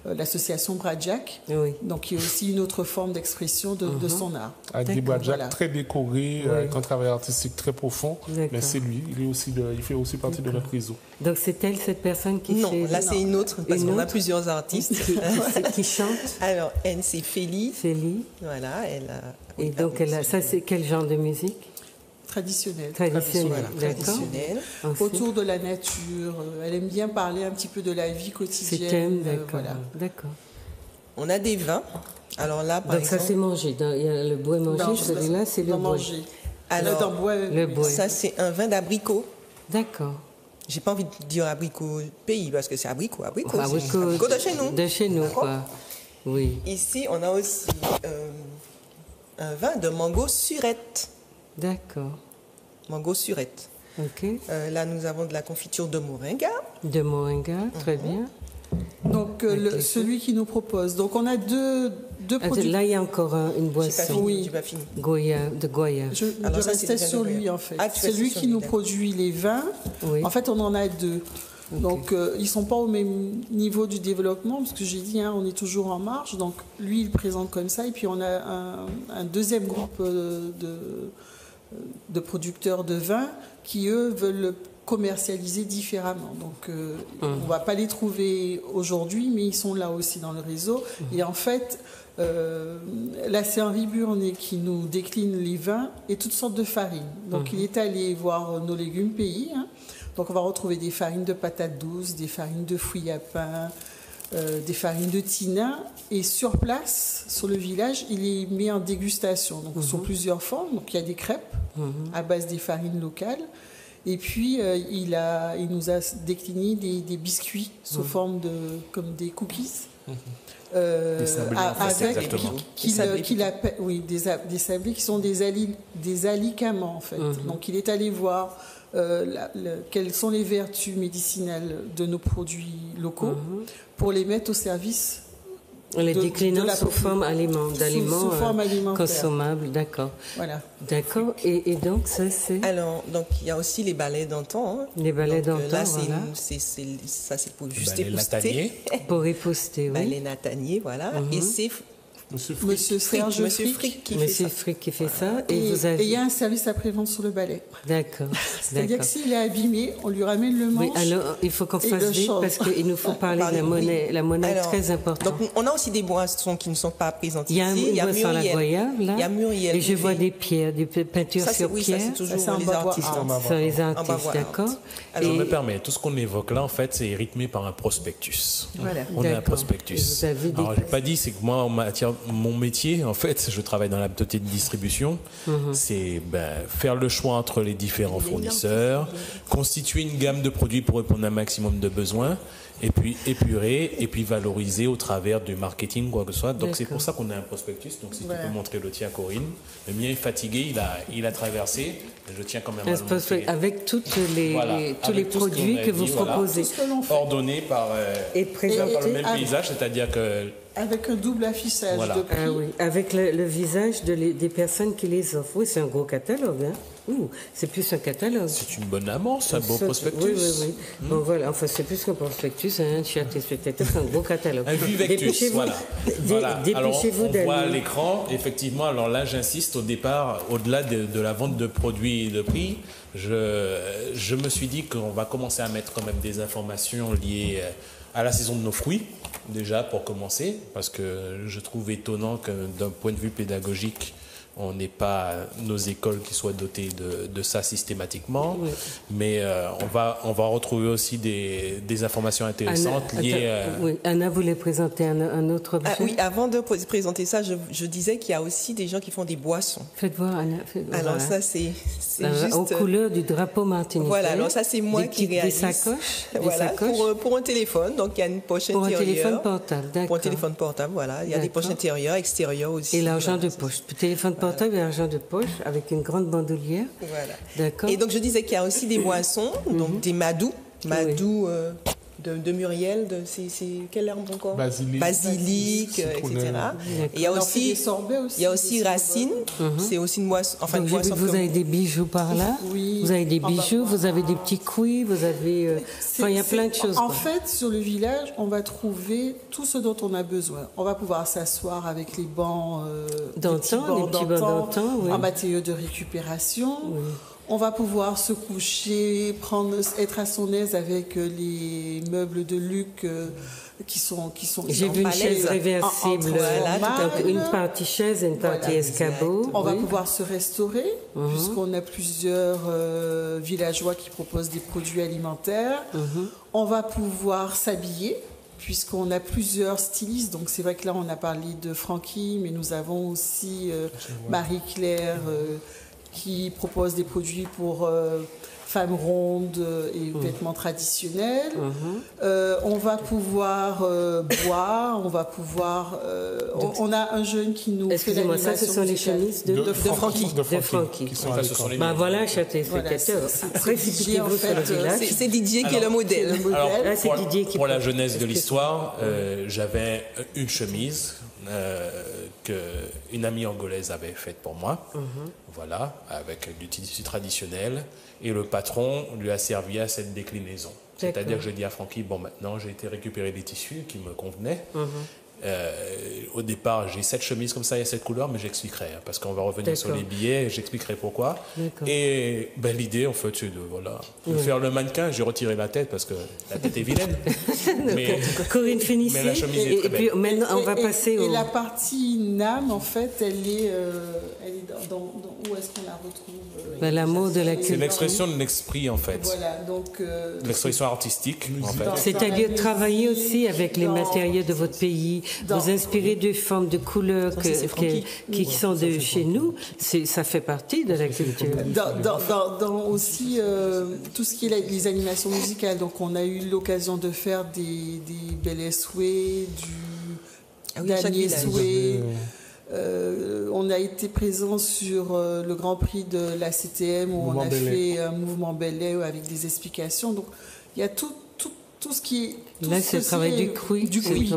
l'association Bradjack. Oui. Donc il y a aussi une autre forme d'expression de son art. Avec des Bradjack Voilà. très décorés, avec un travail artistique très profond. D'accord. Mais c'est lui, il fait aussi partie de notre réseau. Donc c'est elle, cette personne qui Non, fait... là c'est une autre, parce Une qu'on a autre plusieurs artistes. qui chante, Alors, elle, c'est Félie. Félie. Voilà, elle a... Et oui, donc, ça, c'est quel genre de musique? Traditionnelle. Traditionnelle, Voilà, d'accord. traditionnelle. Ensuite, Autour de la nature. Elle aime bien parler un petit peu de la vie c'est quotidienne. thème, d'accord. Voilà. D'accord. On a des vins. Alors là, par Donc ça, c'est exemple, mangé. Il y a le bois mangé, Non, celui-là, c'est le dans bois. manger. Alors, Dans bois, le oui. bois. ça c'est un vin d'abricot. D'accord. J'ai pas envie de dire abricot pays, parce que c'est abricot. Abricot, c'est Abricot abricot de chez nous. De chez nous, D'accord. quoi. Oui. Ici, on a aussi un vin de mango surette. D'accord. Mango surette. OK. Là, nous avons de la confiture de moringa. De moringa, très bien. Donc, Ok. celui qui nous propose. Donc, on a deux produits. Là, il y a encore une J'ai pas boisson. fini, Oui. j'ai pas fini. De Goya. Je Alors ça, c'est restais déjà sur le lui, Goya. en fait. Ah, tu C'est restais lui sur qui lui, nous d'accord. produit les vins. Oui. En fait, on en a deux. Donc, ils ne sont pas au même niveau du développement, parce que j'ai dit, on est toujours en marche. Donc, lui, il présente comme ça. Et puis, on a un deuxième groupe de producteurs de vins qui, eux, veulent le commercialiser différemment. Donc, on ne va pas les trouver aujourd'hui, mais ils sont là aussi dans le réseau. Et en fait, là, c'est Henri Burnet qui nous décline les vins et toutes sortes de farines. Donc, il est allé voir nos légumes pays. Donc, on va retrouver des farines de patates douces, des farines de fruits à pain, des farines de tina. Et sur place, sur le village, il les met en dégustation. Donc, sous plusieurs formes. Donc, il y a des crêpes à base des farines locales. Et puis, il nous a décliné des biscuits sous forme comme des cookies. Des sablés, en fait, exactement. Qu'il appelle, oui, des sablés qui sont des alicaments, en fait. Donc, il est allé voir quelles sont les vertus médicinales de nos produits locaux pour les mettre au service Les déclinant sous forme d'aliments sous forme alimentaire. consommables, d'accord. Voilà. D'accord. Et donc, ça, c'est Alors, donc, il y a aussi les balais d'antan. les balais Donc, d'antan, là, c'est voilà. ça, c'est pour Le juste balai épousseter. latanier. Pour riposter, oui. Balai latanier, voilà. Et c'est Monsieur Serge Frick qui fait ça. Et il y a un service après-vente sur le balai. D'accord. C'est-à-dire que s'il est abîmé, on lui ramène le manche. Oui, alors il faut qu'on fasse vite parce qu'il nous faut parler de la monnaie. La monnaie est très importante. Donc on a aussi des boissons qui ne sont pas présentes ici. Il y a une boisson à la goyave, là. Il y a Muriel. Et je vois des pierres, des peintures sur pierre. Ça, c'est toujours les artistes. Ce sont les artistes, d'accord. Je me permets, tout ce qu'on évoque là, en fait, c'est rythmé par un prospectus. Voilà. On a un prospectus. Alors, je n'ai pas dit, c'est que moi, en matière, mon métier, en fait, je travaille dans la beauté de distribution, c'est faire le choix entre les différents fournisseurs, constituer une gamme de produits pour répondre à un maximum de besoins, et puis épurer, et puis valoriser au travers du marketing, quoi que ce soit. Donc c'est pour ça qu'on a un prospectus. Donc si tu peux montrer le tien, Corinne. Le mien est fatigué, il a traversé. Je tiens quand même à le montrer. Avec tous les produits que vous proposez. Ordonnés par, et présentés par le même paysage, c'est-à-dire que... Avec un double affichage de prix. Ah oui, avec le visage des personnes qui les offrent. Oui, c'est un gros catalogue. Hein. C'est plus un catalogue. C'est une bonne amorce, un beau prospectus. Oui. Bon, voilà, enfin, c'est plus qu'un prospectus, hein, chers téléspectateurs, c'est un gros catalogue. Un vivectus, voilà. Dépêchez-vous d'aller. On voit à l'écran, effectivement, alors là, j'insiste au départ, au-delà de la vente de produits et de prix, je me suis dit qu'on va commencer à mettre quand même des informations liées à la saison de nos fruits, déjà pour commencer, parce que je trouve étonnant que d'un point de vue pédagogique, on n'ait pas nos écoles qui soient dotées de ça systématiquement, mais on va retrouver aussi des informations intéressantes liées... Anna voulait présenter un autre objet. Oui, avant de présenter ça, je disais qu'il y a aussi des gens qui font des boissons. Faites voir, Anna. Alors ça, c'est juste... Aux couleurs du drapeau martiniquais. Voilà, alors ça, c'est moi qui réalise. Des sacoches. Voilà, pour un téléphone, donc il y a une poche intérieure. Pour un téléphone portable, d'accord. Pour un téléphone portable, voilà. Il y a des poches intérieures, extérieures aussi. Et l'argent de poche. Téléphone portable et argent de poche avec une grande bandoulière. Voilà. D'accord. Et donc je disais qu'il y a aussi des boissons, donc des madous. Madou de Muriel, c'est quelle herbe encore? Basilic, etc. Et il y a aussi Racine, c'est aussi une boisson. Enfin, donc, vous avez des bijoux par là. Oui. Vous avez des bijoux, vous avez des petits couilles, vous avez. Il y a plein de choses. En fait, sur le village, on va trouver tout ce dont on a besoin. On va pouvoir s'asseoir avec les bancs d'antan, en matériaux de récupération. Oui. On va pouvoir se coucher, être à son aise avec les meubles de luxe qui sont. J'ai vu une chaise réversible, donc une partie chaise et une partie escabeau. On va pouvoir se restaurer puisqu'on a plusieurs villageois qui proposent des produits alimentaires. On va pouvoir s'habiller puisqu'on a plusieurs stylistes. Donc c'est vrai que là on a parlé de Francky, mais nous avons aussi Marie-Claire. Qui propose des produits pour femmes rondes et vêtements traditionnels. On va pouvoir boire, on va pouvoir... on a un jeune qui nous fait l'animation. Excusez-moi, ça, ce sont les chemises de Francky. Voilà, chers téléspectateurs. Précipitez-vous sur le village. C'est Didier qui est le modèle. Pour la jeunesse de l'histoire, j'avais une chemise qu'une amie angolaise avait faite pour moi, voilà, avec du tissu traditionnel, et le patron lui a servi à cette déclinaison. C'est-à-dire que je dis à Francky, bon, maintenant j'ai été récupérer des tissus qui me convenaient. Au départ, j'ai cette chemise comme ça, il y a cette couleur, mais j'expliquerai, parce qu'on va revenir sur les billets, j'expliquerai pourquoi. Et l'idée, en fait, c'est de faire le mannequin. J'ai retiré la tête parce que la tête est vilaine. Mais Corinne, finissez. Mais la chemise est très belle. Et puis maintenant, on va passer au... Et la partie NAM, en fait, elle est dans où est-ce qu'on la retrouve l'amour de la culture. C'est l'expression de l'esprit, en fait. Voilà, donc... l'expression artistique, en fait. C'est-à-dire travailler aussi avec les matériaux de votre pays, vous inspirer de formes, de couleurs qui sont de chez nous, ça fait partie de la culture. Dans aussi tout ce qui est les animations musicales, donc on a eu l'occasion de faire des Bel Souhait, du Daniel Souhait. On a été présent sur le Grand Prix de la CTM où on a fait un mouvement Bel Air avec des explications. Donc il y a tout ce qui est... Là, c'est le travail du couille. Du couille.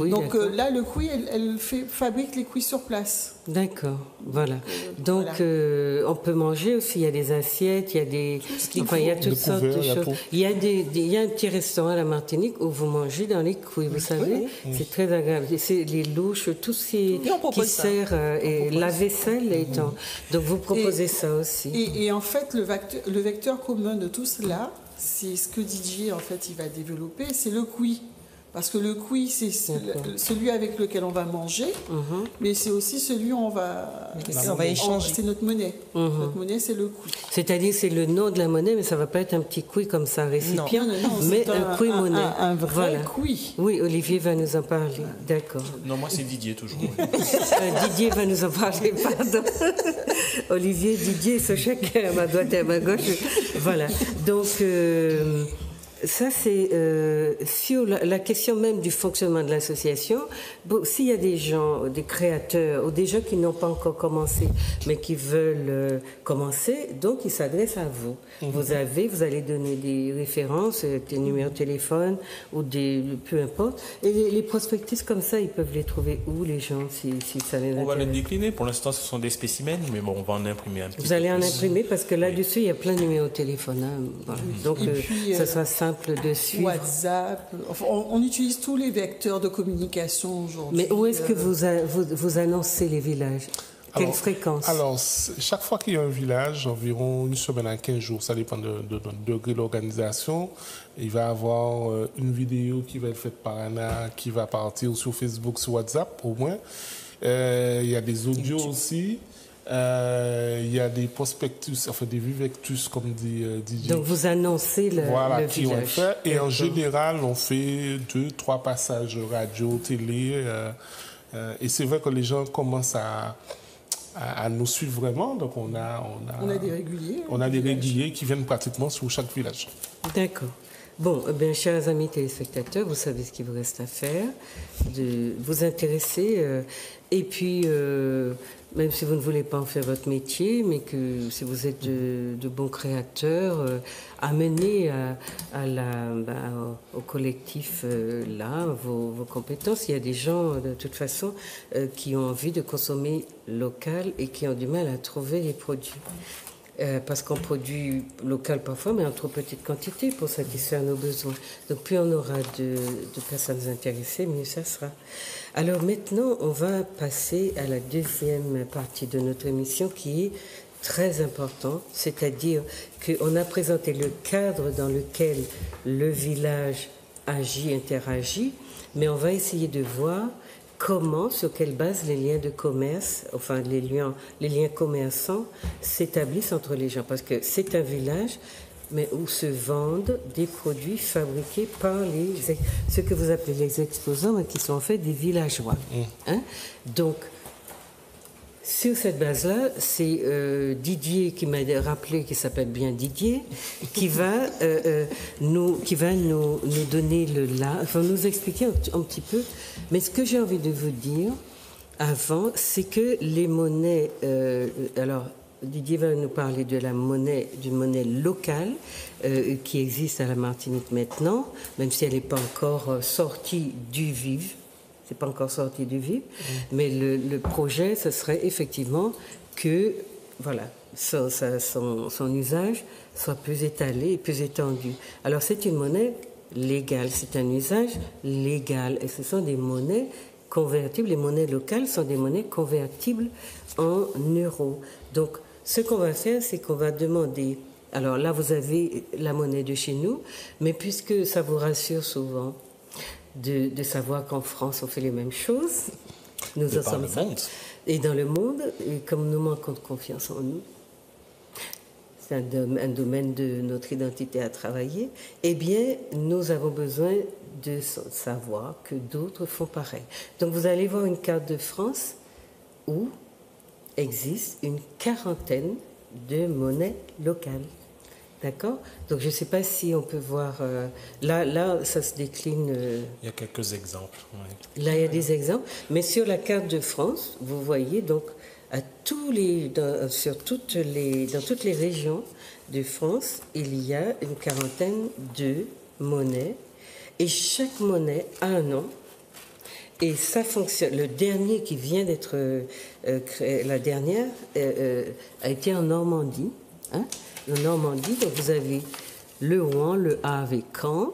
Donc là, le couille, elle fabrique les couilles sur place. D'accord, voilà. Donc, on peut manger aussi. Il y a des assiettes, il y a des... Enfin, il y a toutes sortes de choses. Il y a un petit restaurant à la Martinique où vous mangez dans les couilles, vous savez. C'est très agréable. C'est les louches, tout ce qui sert, et la vaisselle étant. Donc, vous proposez ça aussi. Et en fait, le vecteur commun de tout cela, c'est ce que Didier, en fait, il va développer, c'est le couille. Parce que le couille, c'est celui avec lequel on va manger, mais c'est aussi celui où on va échanger. C'est notre monnaie. Notre monnaie, c'est le couille. C'est-à-dire, c'est le nom de la monnaie, mais ça ne va pas être un petit couille comme ça, un récipient, mais un couille monnaie. Un vrai couille. Oui, Olivier va nous en parler. D'accord. Non, moi, c'est Didier, toujours. Didier va nous en parler, pardon. Olivier, Didier, c'est chacun à ma droite et à ma gauche. Voilà. Donc... ça, c'est sur la question même du fonctionnement de l'association. Bon, s'il y a des gens, des créateurs ou des gens qui n'ont pas encore commencé, mais qui veulent commencer, donc ils s'adressent à vous. Vous allez donner des références, des numéros de téléphone ou peu importe. Et les prospectus comme ça, ils peuvent les trouver où, les gens, si ça les intéresse? On va les décliner. Pour l'instant, ce sont des spécimens, mais bon, on va en imprimer un petit peu. Vous allez en imprimer parce que là-dessus, il y a plein de numéros de téléphone. Hein. Voilà. Donc, ça sera simple de suivre. WhatsApp. Enfin, on utilise tous les vecteurs de communication aujourd'hui. Mais où est-ce que vous annoncez les villages? Quelle fréquence? Alors, chaque fois qu'il y a un village, environ une semaine à 15 jours, ça dépend de notre degré d'organisation. Il va y avoir une vidéo qui va être faite par Anna, qui va partir sur Facebook, sur WhatsApp au moins. Il y a des audios aussi. Il y a des prospectus, enfin des vivectus, comme dit Didier. Donc vous annoncez le qui village. On fait. Et en général, on fait 2-3 passages radio, télé. Et c'est vrai que les gens commencent à nous suivre vraiment. Donc on a des réguliers. On a des réguliers qui viennent pratiquement sur chaque village. D'accord. Bon, bien, chers amis téléspectateurs, vous savez ce qu'il vous reste à faire, de vous intéresser. Et puis, même si vous ne voulez pas en faire votre métier, mais que si vous êtes de bons créateurs, amenez au collectif là vos compétences. Il y a des gens, de toute façon, qui ont envie de consommer local et qui ont du mal à trouver les produits. Parce qu'on produit local parfois, mais en trop petite quantité pour satisfaire nos besoins. Donc plus on aura de personnes intéressées, mieux ça sera. Alors maintenant, on va passer à la deuxième partie de notre émission qui est très importante, c'est-à-dire qu'on a présenté le cadre dans lequel le village agit, interagit, mais on va essayer de voir comment, sur quelle base les liens de commerce, enfin les liens commerçants s'établissent entre les gens. Parce que c'est un village, mais où se vendent des produits fabriqués par ce que vous appelez les exposants, mais qui sont en fait des villageois. Hein? Donc, sur cette base-là, c'est Didier qui m'a rappelé, qui s'appelle bien Didier, qui va nous donner nous expliquer un petit peu. Mais ce que j'ai envie de vous dire avant, c'est que les monnaies. Alors, Didier va nous parler d'une monnaie locale qui existe à la Martinique maintenant, même si elle n'est pas encore sortie du vif. C'est pas encore sorti du vif, mais le projet, ce serait effectivement que, voilà, son usage soit plus étalé et plus étendu. Alors c'est une monnaie légale, c'est un usage légal, et ce sont des monnaies convertibles. Les monnaies locales sont des monnaies convertibles en euros. Donc ce qu'on va faire, c'est qu'on va demander. Alors là, vous avez la monnaie de chez nous, mais puisque ça vous rassure souvent de savoir qu'en France, on fait les mêmes choses. Nous en sommes ça. Et dans le monde, et comme nous manquons de confiance en nous, c'est un domaine de notre identité à travailler, eh bien, nous avons besoin de savoir que d'autres font pareil. Donc, vous allez voir une carte de France où existe une quarantaine de monnaies locales. D'accord? Donc, je ne sais pas si on peut voir... là, ça se décline... Il y a quelques exemples. Ouais. Là, il y a des exemples. Mais sur la carte de France, vous voyez, donc, dans toutes les régions de France, il y a une quarantaine de monnaies Et chaque monnaie a un nom. Et ça fonctionne. Le dernier qui vient d'être créé, la dernière, a été en Normandie. Hein? En Normandie, donc vous avez le Rouen, le Havre et Caen,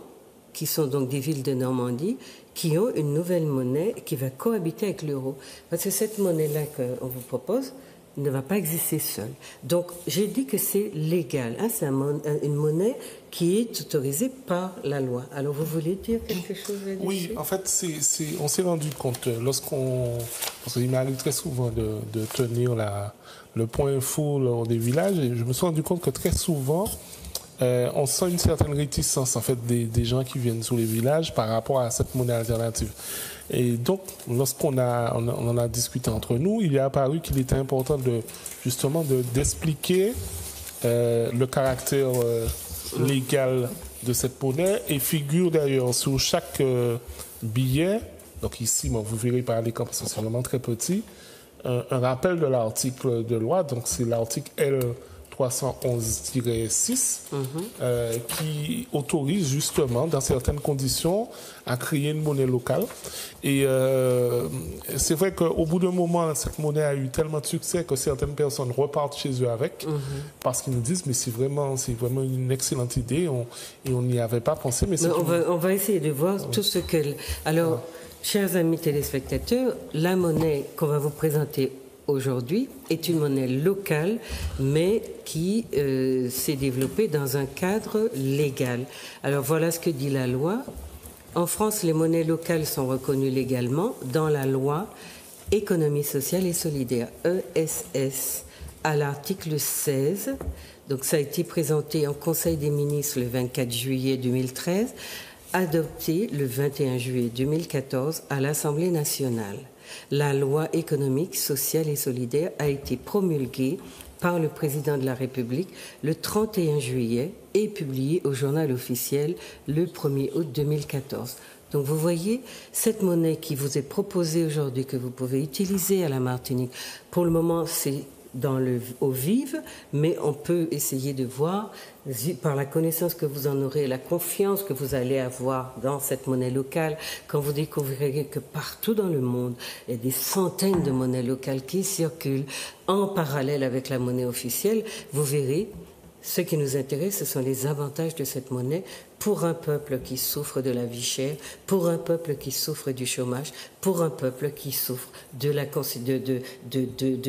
qui sont donc des villes de Normandie, qui ont une nouvelle monnaie qui va cohabiter avec l'euro. Parce que cette monnaie-là qu'on vous propose ne va pas exister seule. Donc, j'ai dit que c'est légal. Hein, c'est une monnaie qui est autorisée par la loi. Alors, vous voulez dire quelque chose là-dessus? Oui, en fait, on s'est rendu compte, parce qu'il m'arrive très souvent de tenir le point info lors des villages, et je me suis rendu compte que très souvent, on sent une certaine réticence en fait des gens qui viennent sur les villages par rapport à cette monnaie alternative. Et donc, lorsqu'on en a discuté entre nous, il est apparu qu'il était important d'expliquer le caractère légal de cette monnaie, et figure d'ailleurs sur chaque billet, donc ici, vous verrez par l'écran parce que c'est vraiment très petit, un rappel de l'article de loi, donc c'est l'article L311-6 qui autorise justement, dans certaines conditions, à créer une monnaie locale. Et c'est vrai qu'au bout d'un moment, cette monnaie a eu tellement de succès que certaines personnes repartent chez eux avec, parce qu'ils nous disent, mais c'est vraiment une excellente idée, et on n'y avait pas pensé. Mais on va essayer de voir tout ce que... Alors, chers amis téléspectateurs, la monnaie qu'on va vous présenter aujourd'hui est une monnaie locale, mais qui s'est développée dans un cadre légal. Alors voilà ce que dit la loi. En France, les monnaies locales sont reconnues légalement dans la loi Économie sociale et solidaire, ESS, à l'article 16. Donc ça a été présenté en Conseil des ministres le 24 juillet 2013, adopté le 21 juillet 2014 à l'Assemblée nationale. La loi économique, sociale et solidaire a été promulguée par le président de la République le 31 juillet et publiée au journal officiel le 1er août 2014. Donc vous voyez, cette monnaie qui vous est proposée aujourd'hui, que vous pouvez utiliser à la Martinique, pour le moment c'est au vif, mais on peut essayer de voir, par la connaissance que vous en aurez, la confiance que vous allez avoir dans cette monnaie locale, quand vous découvrirez que partout dans le monde, il y a des centaines de monnaies locales qui circulent en parallèle avec la monnaie officielle, vous verrez, ce qui nous intéresse, ce sont les avantages de cette monnaie pour un peuple qui souffre de la vie chère, pour un peuple qui souffre du chômage, pour un peuple qui souffre de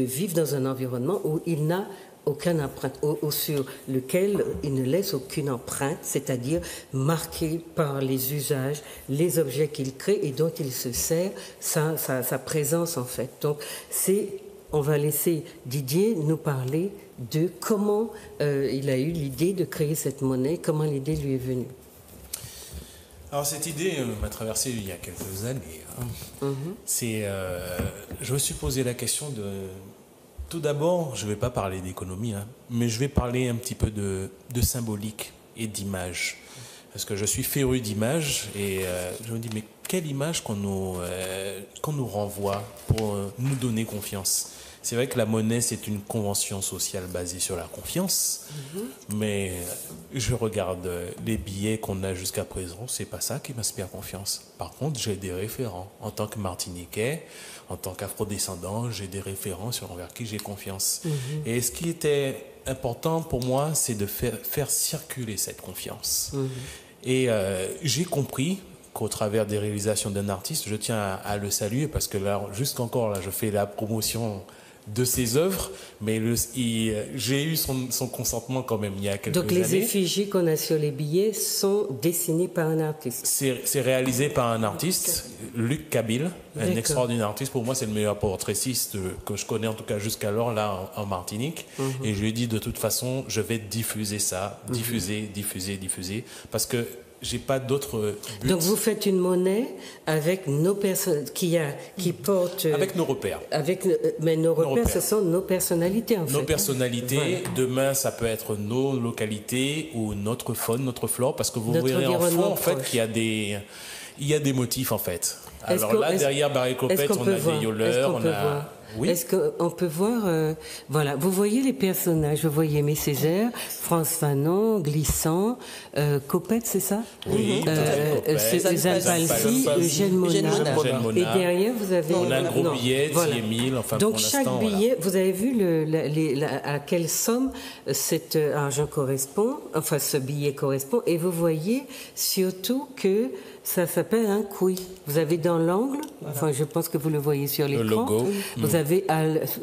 vivre dans un environnement où il n'a aucune empreinte, sur lequel il ne laisse aucune empreinte, c'est-à-dire marqué par les usages, les objets qu'il crée et dont il se sert, sa présence en fait. Donc on va laisser Didier nous parler de comment il a eu l'idée de créer cette monnaie, comment l'idée lui est venue. Alors cette idée m'a traversé il y a quelques années. Je me suis posé la question de... Tout d'abord, je ne vais pas parler d'économie, mais je vais parler un petit peu de symbolique et d'image. Parce que je suis féru d'images et je me dis, mais quelle image qu'on nous renvoie pour nous donner confiance? C'est vrai que la monnaie, c'est une convention sociale basée sur la confiance, mais je regarde les billets qu'on a jusqu'à présent, c'est pas ça qui m'inspire confiance. Par contre, j'ai des référents. En tant que Martiniquais, en tant qu'afrodescendant, j'ai des référents envers qui j'ai confiance. Et ce qui était important pour moi, c'est de faire circuler cette confiance. Et j'ai compris qu'au travers des réalisations d'un artiste, je tiens à le saluer parce que là, jusqu'encore là, je fais la promotion de ses œuvres, mais j'ai eu son consentement quand même il y a quelques années. Donc les effigies qu'on a sur les billets sont dessinées par un artiste. C'est réalisé par un artiste, Luc Kabyle, un extraordinaire artiste. Pour moi, c'est le meilleur portraitiste que je connais, en tout cas jusqu'alors, là, en Martinique. Et je lui ai dit, de toute façon, je vais diffuser ça, diffuser, parce que j'ai pas d'autre but. Donc vous faites une monnaie avec nos personnes qui portent avec nos repères. Mais nos repères, ce sont nos personnalités en fait. Nos personnalités. Voilà. Demain, ça peut être nos localités ou notre faune, notre flore, parce que vous verrez en fond en fait qu'il y a des motifs en fait. Alors là, derrière Barry Copette, on a des yoleurs, on a... Oui. Est-ce qu'on peut voir, voilà, vous voyez les personnages, vous voyez Aimé Césaire, France Fanon, Glissant, Copette, c'est ça? Oui, Suzanne Palsy, Eugène Monard. Et derrière, vous avez... On a un gros billet, voilà. 10 000, enfin donc pour chaque billet, voilà. Vous avez vu à quelle somme cet argent correspond, enfin ce billet correspond, et vous voyez surtout que ça s'appelle un couille. Vous avez dans l'angle, voilà. Enfin je pense que vous le voyez sur l'écran. Le logo. Vous avez,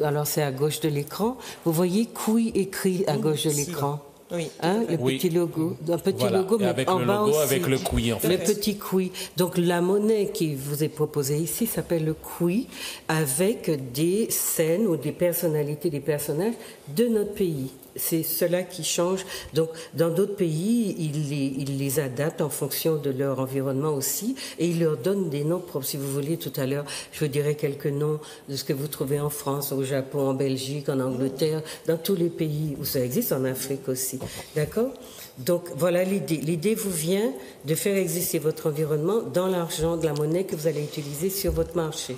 alors c'est à gauche de l'écran, vous voyez couille écrit à gauche de l'écran. Oui. Hein, le petit logo, un petit voilà. logo, mais avec en le bas logo, aussi. avec le couille en fait. Le petit couille. Donc la monnaie qui vous est proposée ici s'appelle le couille, avec des scènes ou des personnalités, des personnages de notre pays. C'est cela qui change. Donc, dans d'autres pays, ils les adaptent en fonction de leur environnement aussi, et ils leur donnent des noms propres. Si vous voulez, tout à l'heure, je vous dirai quelques noms de ce que vous trouvez en France, au Japon, en Belgique, en Angleterre, dans tous les pays où ça existe, en Afrique aussi. D'accord ? Donc, voilà l'idée. L'idée vous vient de faire exister votre environnement dans l'argent, de la monnaie que vous allez utiliser sur votre marché.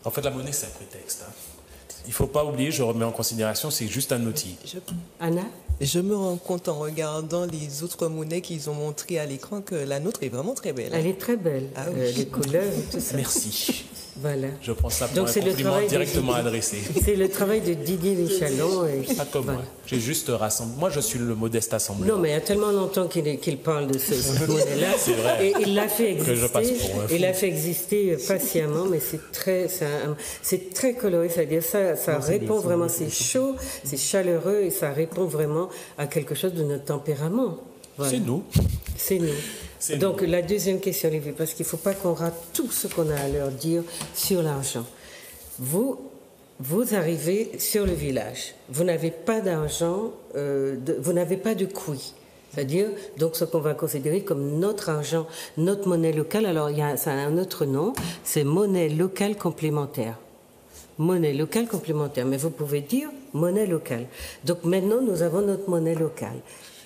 En fait, la monnaie, c'est un prétexte. Il ne faut pas oublier, je remets en considération, c'est juste un outil. Anna ? Je me rends compte en regardant les autres monnaies qu'ils ont montrées à l'écran que la nôtre est vraiment très belle. Elle est très belle, oui. Les couleurs et tout ça. Merci. Voilà. Je prends ça pour un compliment directement adressé. C'est le travail de Didier Michalon. Pas comme moi. J'ai juste rassemblé. Moi, je suis le modeste assembleur. Non, mais il y a tellement longtemps qu'il parle de ce modèle-là. C'est vrai. Et il l'a fait exister. Que je passe pour un fou. Il l'a fait exister patiemment, mais c'est très coloré. C'est-à-dire ça répond vraiment, c'est chaud, c'est chaleureux et ça répond vraiment à quelque chose de notre tempérament. Voilà. C'est nous. C'est nous. Donc, la deuxième question, Olivier, parce qu'il ne faut pas qu'on rate tout ce qu'on a à leur dire sur l'argent. Vous arrivez sur le village. Vous n'avez pas d'argent, vous n'avez pas de couille. C'est-à-dire, donc, ce qu'on va considérer comme notre argent, notre monnaie locale. Alors, ça a un autre nom, c'est monnaie locale complémentaire. Monnaie locale complémentaire. Mais vous pouvez dire monnaie locale. Donc, maintenant, nous avons notre monnaie locale.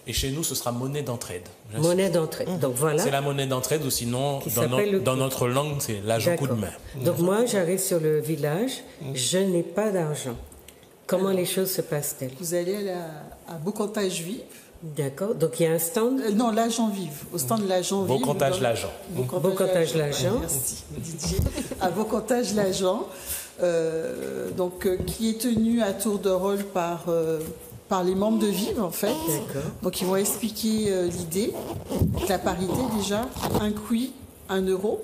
Et chez nous, ce sera monnaie d'entraide. Monnaie d'entraide. Donc voilà. C'est la monnaie d'entraide ou sinon, dans notre langue, c'est l'argent coup de main. Donc moi, j'arrive sur le village, je n'ai pas d'argent. Comment les choses se passent-elles? Vous allez à Beaucantage Vive. D'accord. Donc il y a un stand? Non, l'agent Vive. Au stand de l'agent Vive. Beaucantage l'agent. Beaucantage l'agent. Merci Didier. À Beaucantage l'agent, qui est tenu à tour de rôle par les membres de Vive, en fait. D'accord. Donc, ils vont expliquer l'idée. La parité, déjà, un couille, 1 euro.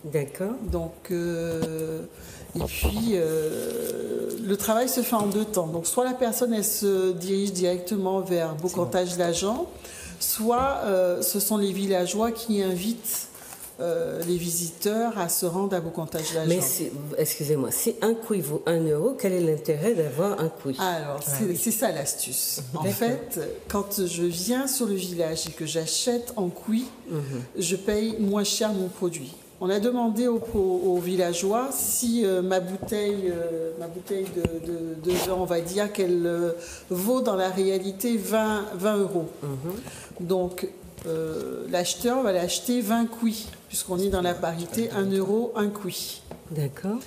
D'accord. Donc, et puis, le travail se fait en 2 temps. Donc, soit la personne, elle se dirige directement vers Beaucantage l'agent, soit ce sont les villageois qui invitent les visiteurs à se rendre à Beaucantage l'agent. Mais excusez-moi, si un couille vaut 1 euro, quel est l'intérêt d'avoir un couille? Alors, c'est ça l'astuce. En fait, quand je viens sur le village et que j'achète en couille, je paye moins cher mon produit. On a demandé aux villageois si ma bouteille de vin, on va dire qu'elle vaut dans la réalité 20 euros. Donc, l'acheteur va l'acheter 20 couilles, puisqu'on est dans la parité 1 euro, 1 couille. D'accord.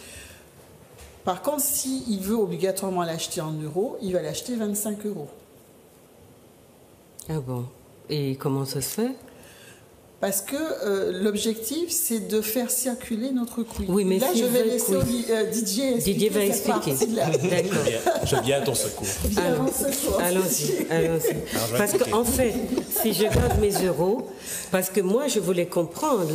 Par contre, s'il veut obligatoirement l'acheter en euros, il va l'acheter 25 euros. Ah bon? Et comment ça se fait? Parce que l'objectif, c'est de faire circuler notre couille. Oui, mais là, si je vais laisser Didier va expliquer. D'accord. Je viens à ton secours. Allons-y. Parce qu'en fait, si je garde mes euros, parce que moi, je voulais comprendre,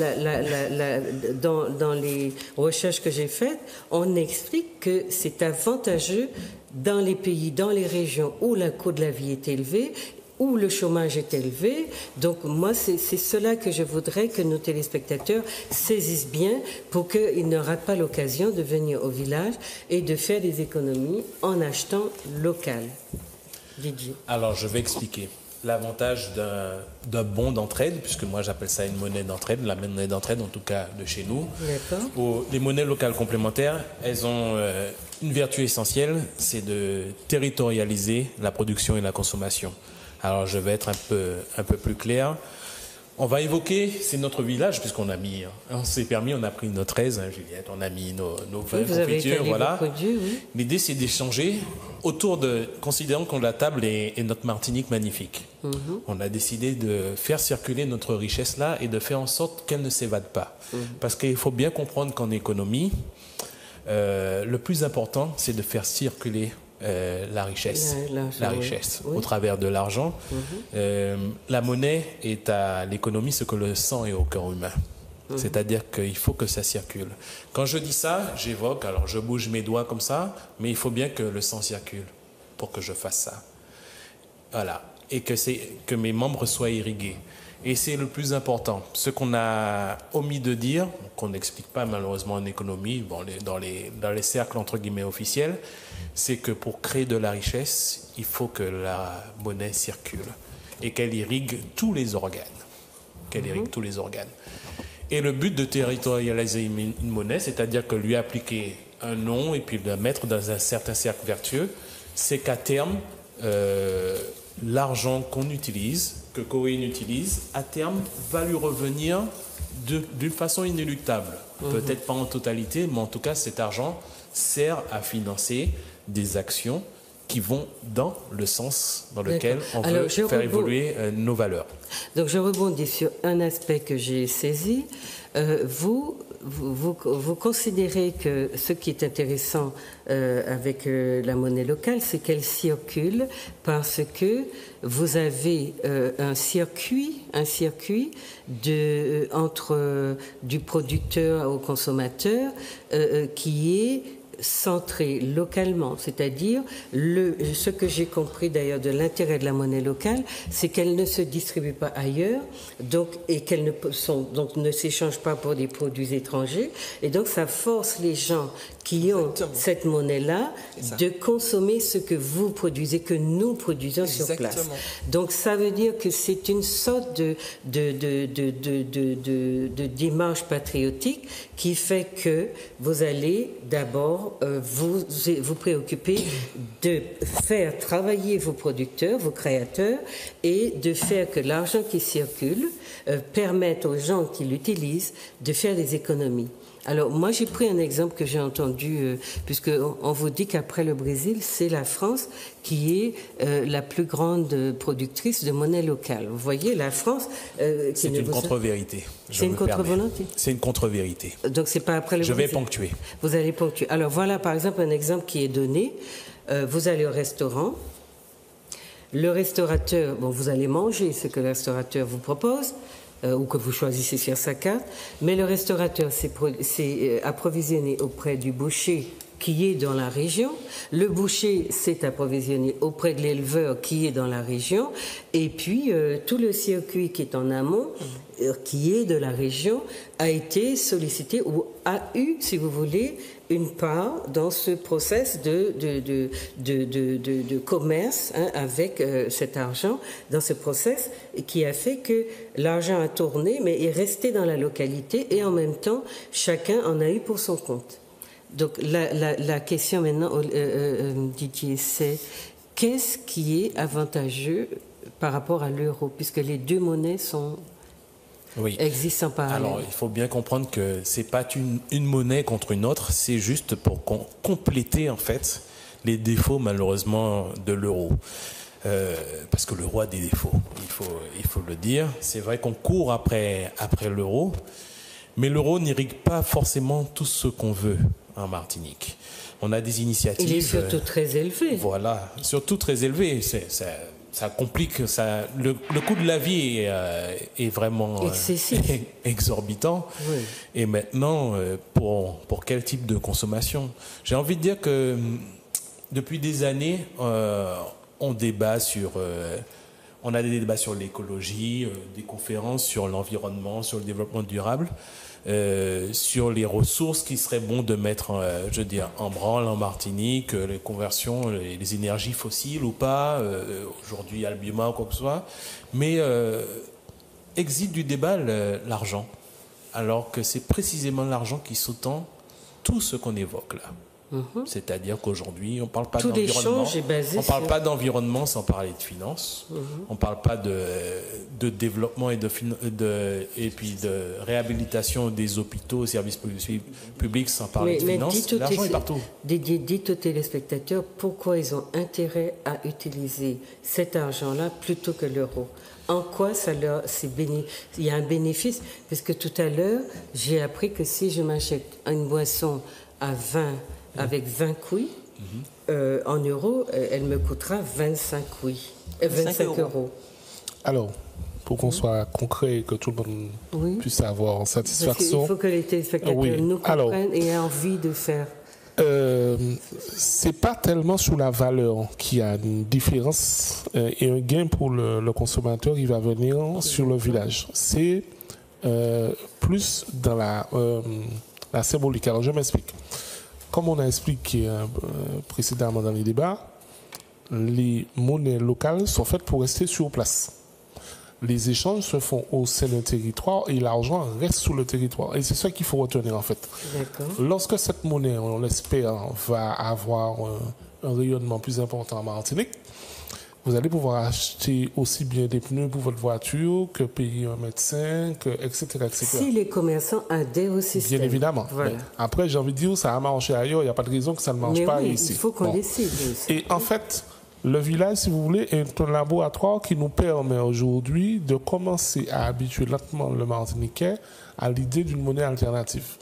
dans les recherches que j'ai faites, on explique que c'est avantageux dans les pays, dans les régions où le coût de la vie est élevé, où le chômage est élevé. Donc moi, c'est cela que je voudrais que nos téléspectateurs saisissent bien pour qu'ils ne ratent pas l'occasion de venir au village et de faire des économies en achetant local. Didier. Alors, je vais expliquer l'avantage d'un bon d'entraide, puisque moi j'appelle ça une monnaie d'entraide, la monnaie d'entraide en tout cas de chez nous. D'accord. Les monnaies locales complémentaires, elles ont une vertu essentielle, c'est de territorialiser la production et la consommation. Alors je vais être un peu plus clair. On va évoquer, c'est notre village, puisqu'on a mis, on s'est permis, on a pris notre aise, hein, Juliette, on a mis nos vins, confitures, voilà. Produits, oui. L'idée, c'est d'échanger autour de, considérant que la table est notre Martinique magnifique. On a décidé de faire circuler notre richesse là et de faire en sorte qu'elle ne s'évade pas. Parce qu'il faut bien comprendre qu'en économie, le plus important, c'est de faire circuler la richesse, oui. Au travers de l'argent. La monnaie est à l'économie ce que le sang est au corps humain. C'est-à-dire qu'il faut que ça circule. Quand je dis ça, j'évoque, alors je bouge mes doigts comme ça, mais il faut bien que le sang circule pour que je fasse ça. Voilà. Et que mes membres soient irrigués. Et c'est le plus important. Ce qu'on a omis de dire, qu'on n'explique pas malheureusement en économie, bon, dans les cercles entre guillemets officiels, c'est que pour créer de la richesse, il faut que la monnaie circule et qu'elle irrigue tous les organes. Tous les organes. Et le but de territorialiser une monnaie, c'est-à-dire que lui appliquer un nom et puis le mettre dans un certain cercle vertueux, c'est qu'à terme, l'argent qu'on utilise, que Corinne utilise, à terme, va lui revenir d'une façon inéluctable. Peut-être pas en totalité, mais en tout cas, cet argent sert à financer des actions qui vont dans le sens dans lequel on veut faire évoluer nos valeurs. Donc je rebondis sur un aspect que j'ai saisi. Vous considérez que ce qui est intéressant avec la monnaie locale, c'est qu'elle circule parce que vous avez un circuit entre du producteur au consommateur qui est centré localement, c'est-à-dire ce que j'ai compris d'ailleurs de l'intérêt de la monnaie locale, c'est qu'elle ne se distribue pas ailleurs, et qu'elle ne s'échange pas pour des produits étrangers, et donc ça force les gens qui ont cette monnaie-là de consommer ce que vous produisez, que nous produisons sur place. Donc ça veut dire que c'est une sorte de démarche patriotique qui fait que vous allez d'abord vous préoccuper de faire travailler vos producteurs, vos créateurs, et de faire que l'argent qui circule permette aux gens qui l'utilisent de faire des économies. Alors, moi, j'ai pris un exemple que j'ai entendu, puisqu'on vous dit qu'après le Brésil, c'est la France qui est la plus grande productrice de monnaie locale. Vous voyez, la France... c'est une contre-vérité. C'est une contre-volonté. C'est une contre-vérité. Donc, c'est pas après le Brésil. Je vais ponctuer. Vous allez ponctuer. Alors, voilà, par exemple, un exemple qui est donné. Vous allez au restaurant. Le restaurateur... Bon, vous allez manger ce que le restaurateur vous propose. Ou que vous choisissez sur sa carte, mais le restaurateur s'est approvisionné auprès du boucher qui est dans la région, le boucher s'est approvisionné auprès de l'éleveur qui est dans la région, et puis tout le circuit qui est en amont, qui est de la région, a été sollicité ou a eu, si vous voulez, une part dans ce process de commerce avec cet argent, dans ce process qui a fait que l'argent a tourné, mais est resté dans la localité et en même temps, chacun en a eu pour son compte. Donc la question maintenant, Didier, c'est qu'est-ce qui est avantageux par rapport à l'euro, puisque les deux monnaies existent en parallèle. Alors, il faut bien comprendre que c'est pas une monnaie contre une autre, c'est juste pour compléter en fait les défauts malheureusement de l'euro. Parce que l'euro a des défauts, il faut le dire. C'est vrai qu'on court après l'euro, mais l'euro n'irrigue pas forcément tout ce qu'on veut en Martinique. On a des initiatives... Il est surtout très élevé. Voilà, surtout très élevé. Ça complique, le coût de la vie est vraiment exorbitant. Oui. Et maintenant, pour quel type de consommation? J'ai envie de dire que depuis des années, on débat on a des débats sur l'écologie, des conférences sur l'environnement, sur le développement durable, sur les ressources qu'il serait bon de mettre, en branle en Martinique, les conversions, les énergies fossiles ou pas, aujourd'hui il y a le bioma ou quoi que ce soit, mais existe du débat l'argent, alors que c'est précisément l'argent qui sous-tend tout ce qu'on évoque là. C'est-à-dire qu'aujourd'hui, on ne parle pas Tout d'environnement. l'échange est basé On ne parle sur- pas d'environnement sans parler de finances. On ne parle pas de développement et puis de réhabilitation des hôpitaux, services publics sans parler de finances. L'argent est partout. Dites aux téléspectateurs pourquoi ils ont intérêt à utiliser cet argent-là plutôt que l'euro. En quoi il y a un bénéfice? Parce que tout à l'heure, j'ai appris que si je m'achète une boisson à 20 avec 20 couilles, en euros, elle me coûtera 25 euros. Alors, pour qu'on soit concret et que tout le monde puisse avoir satisfaction. Il faut que les téléspectateurs nous comprennent et aient envie de faire. C'est pas tellement sur la valeur qu'il y a une différence et un gain pour le consommateur qui va venir sur le village. C'est plus dans la symbolique. Alors, je m'explique. Comme on a expliqué précédemment dans les débats, les monnaies locales sont faites pour rester sur place. Les échanges se font au sein d'un territoire et l'argent reste sur le territoire. Et c'est ça qu'il faut retenir en fait. Lorsque cette monnaie, on l'espère, va avoir un rayonnement plus important en Martinique, vous allez pouvoir acheter aussi bien des pneus pour votre voiture que payer un médecin, etc., etc. Si les commerçants adhèrent au système. Bien évidemment. Voilà. Après, j'ai envie de dire, ça a marché ailleurs, il n'y a pas de raison que ça ne marche pas ici. Il faut qu'on décide. Et en fait, le village, si vous voulez, est un laboratoire qui nous permet aujourd'hui de commencer à habituer lentement le Martiniquais à l'idée d'une monnaie alternative.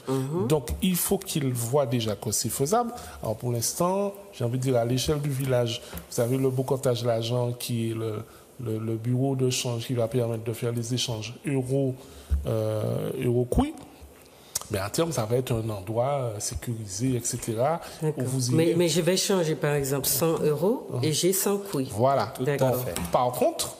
Donc, il faut qu'il voit déjà que c'est faisable. Alors, pour l'instant, j'ai envie de dire, à l'échelle du village, vous avez le Bocotage de l'argent qui est le bureau de change qui va permettre de faire les échanges euro-couille. Mais à terme, ça va être un endroit sécurisé, etc. Où vous irez... mais je vais changer, par exemple, 100 euros et j'ai 100 couilles. Voilà. D'accord. Par contre,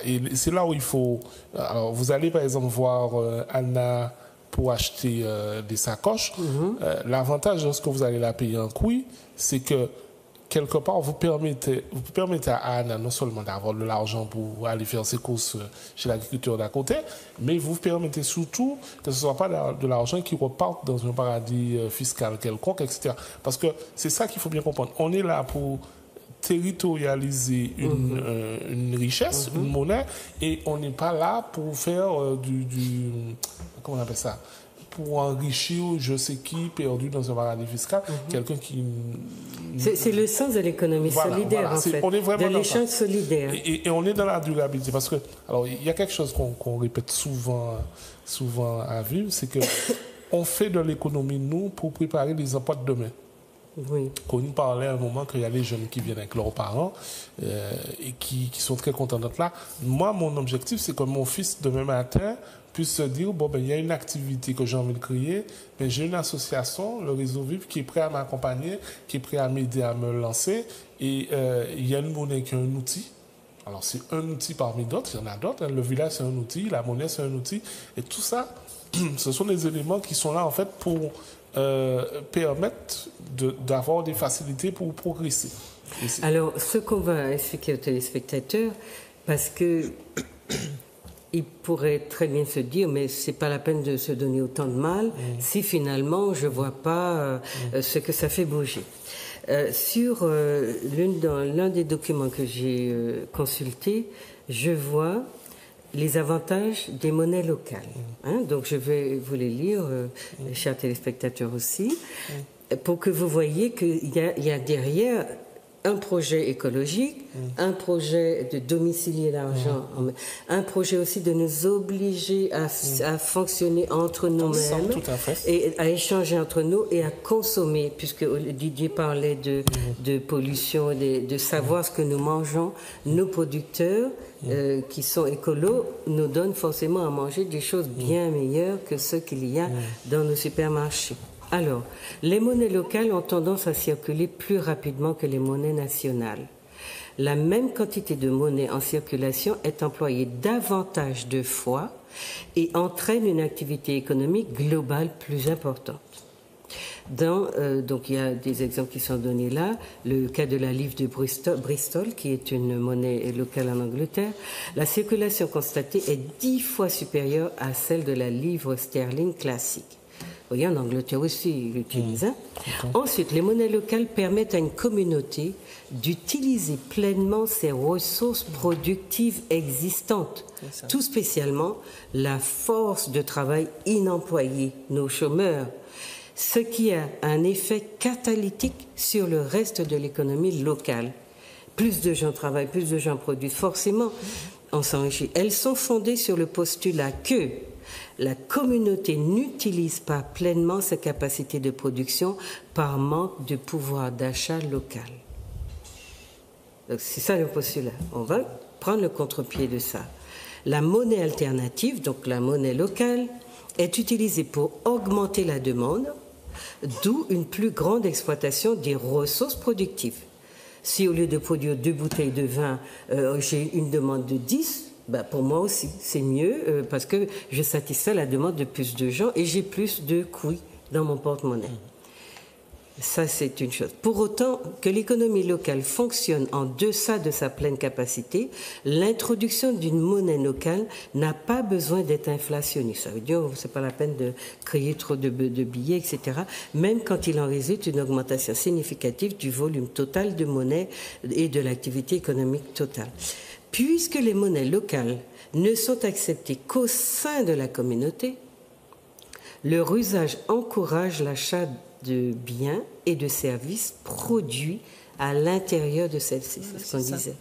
et c'est là où il faut... Alors, vous allez, par exemple, voir Anna pour acheter des sacoches. L'avantage, lorsque vous allez la payer en couilles, c'est que quelque part, vous permettez à Anna non seulement d'avoir de l'argent pour aller faire ses courses chez l'agriculteur d'à côté, mais vous permettez surtout que ce ne soit pas de l'argent qui reparte dans un paradis fiscal quelconque, etc. Parce que c'est ça qu'il faut bien comprendre. On est là pour territorialiser une richesse, une monnaie, et on n'est pas là pour faire comment on appelle ça, pour enrichir je sais qui perdu dans un paradis fiscal, quelqu'un qui... C'est le sens de l'économie solidaire, en fait, on est vraiment de l'échange solidaire. Et on est dans la durabilité, parce que, alors, il y a quelque chose qu'on répète souvent à Vivre, c'est que on fait de l'économie, nous, pour préparer les emplois de demain. Oui. Qu'on nous parlait à un moment qu'il y a des jeunes qui viennent avec leurs parents et qui sont très contents d'être là. Moi, mon objectif, c'est que mon fils, demain matin, puisse se dire, bon, ben, il y a une activité que j'ai envie de créer, mais j'ai une association, le Réseau Vivre, qui est prêt à m'accompagner, qui est prêt à m'aider à me lancer. Et il y a une monnaie qui est un outil. Alors, c'est un outil parmi d'autres, il y en a d'autres. Le village, c'est un outil, la monnaie, c'est un outil. Et tout ça, ce sont des éléments qui sont là, en fait, pour permettre d'avoir des facilités pour progresser. Alors, ce qu'on va expliquer aux téléspectateurs, parce que il pourrait très bien se dire, mais c'est pas la peine de se donner autant de mal si finalement je vois pas ce que ça fait bouger. Sur l'un des documents que j'ai consulté, je vois les avantages des monnaies locales. Donc je vais vous les lire, chers téléspectateurs aussi, pour que vous voyez qu'il y a derrière un projet écologique, un projet de domicilier l'argent, un projet aussi de nous obliger à fonctionner entre nous-mêmes et à échanger entre nous et à consommer, puisque Didier parlait de pollution, de savoir ce que nous mangeons. Nos producteurs qui sont écolos nous donnent forcément à manger des choses bien meilleures que ce qu'il y a dans nos supermarchés. Alors, les monnaies locales ont tendance à circuler plus rapidement que les monnaies nationales. La même quantité de monnaie en circulation est employée davantage de fois et entraîne une activité économique globale plus importante. Donc il y a des exemples qui sont donnés là. Le cas de la livre de Bristol, qui est une monnaie locale en Angleterre. La circulation constatée est 10 fois supérieure à celle de la livre sterling classique. voyez, en Angleterre aussi, ils l'utilisent. Hein. Ensuite, les monnaies locales permettent à une communauté d'utiliser pleinement ses ressources productives existantes, tout spécialement la force de travail inemployée, nos chômeurs, ce qui a un effet catalytique sur le reste de l'économie locale. Plus de gens travaillent, plus de gens produisent, forcément, on s'enrichit. Elles sont fondées sur le postulat que la communauté n'utilise pas pleinement ses capacités de production par manque de pouvoir d'achat local. Donc c'est ça le postulat. On va prendre le contre-pied de ça. La monnaie alternative, donc la monnaie locale, est utilisée pour augmenter la demande, d'où une plus grande exploitation des ressources productives. Si au lieu de produire 2 bouteilles de vin, j'ai une demande de 10, ben pour moi aussi, c'est mieux parce que je satisfais la demande de plus de gens et j'ai plus de couilles dans mon porte-monnaie. Ça, c'est une chose. Pour autant que l'économie locale fonctionne en deçà de sa pleine capacité, l'introduction d'une monnaie locale n'a pas besoin d'être inflationniste. Ça veut dire que ce n'est pas la peine de créer trop de billets, etc., même quand il en résulte une augmentation significative du volume total de monnaie et de l'activité économique totale. Puisque les monnaies locales ne sont acceptées qu'au sein de la communauté, leur usage encourage l'achat de biens et de services produits à l'intérieur de celle-ci, c'est ce qu'on disait.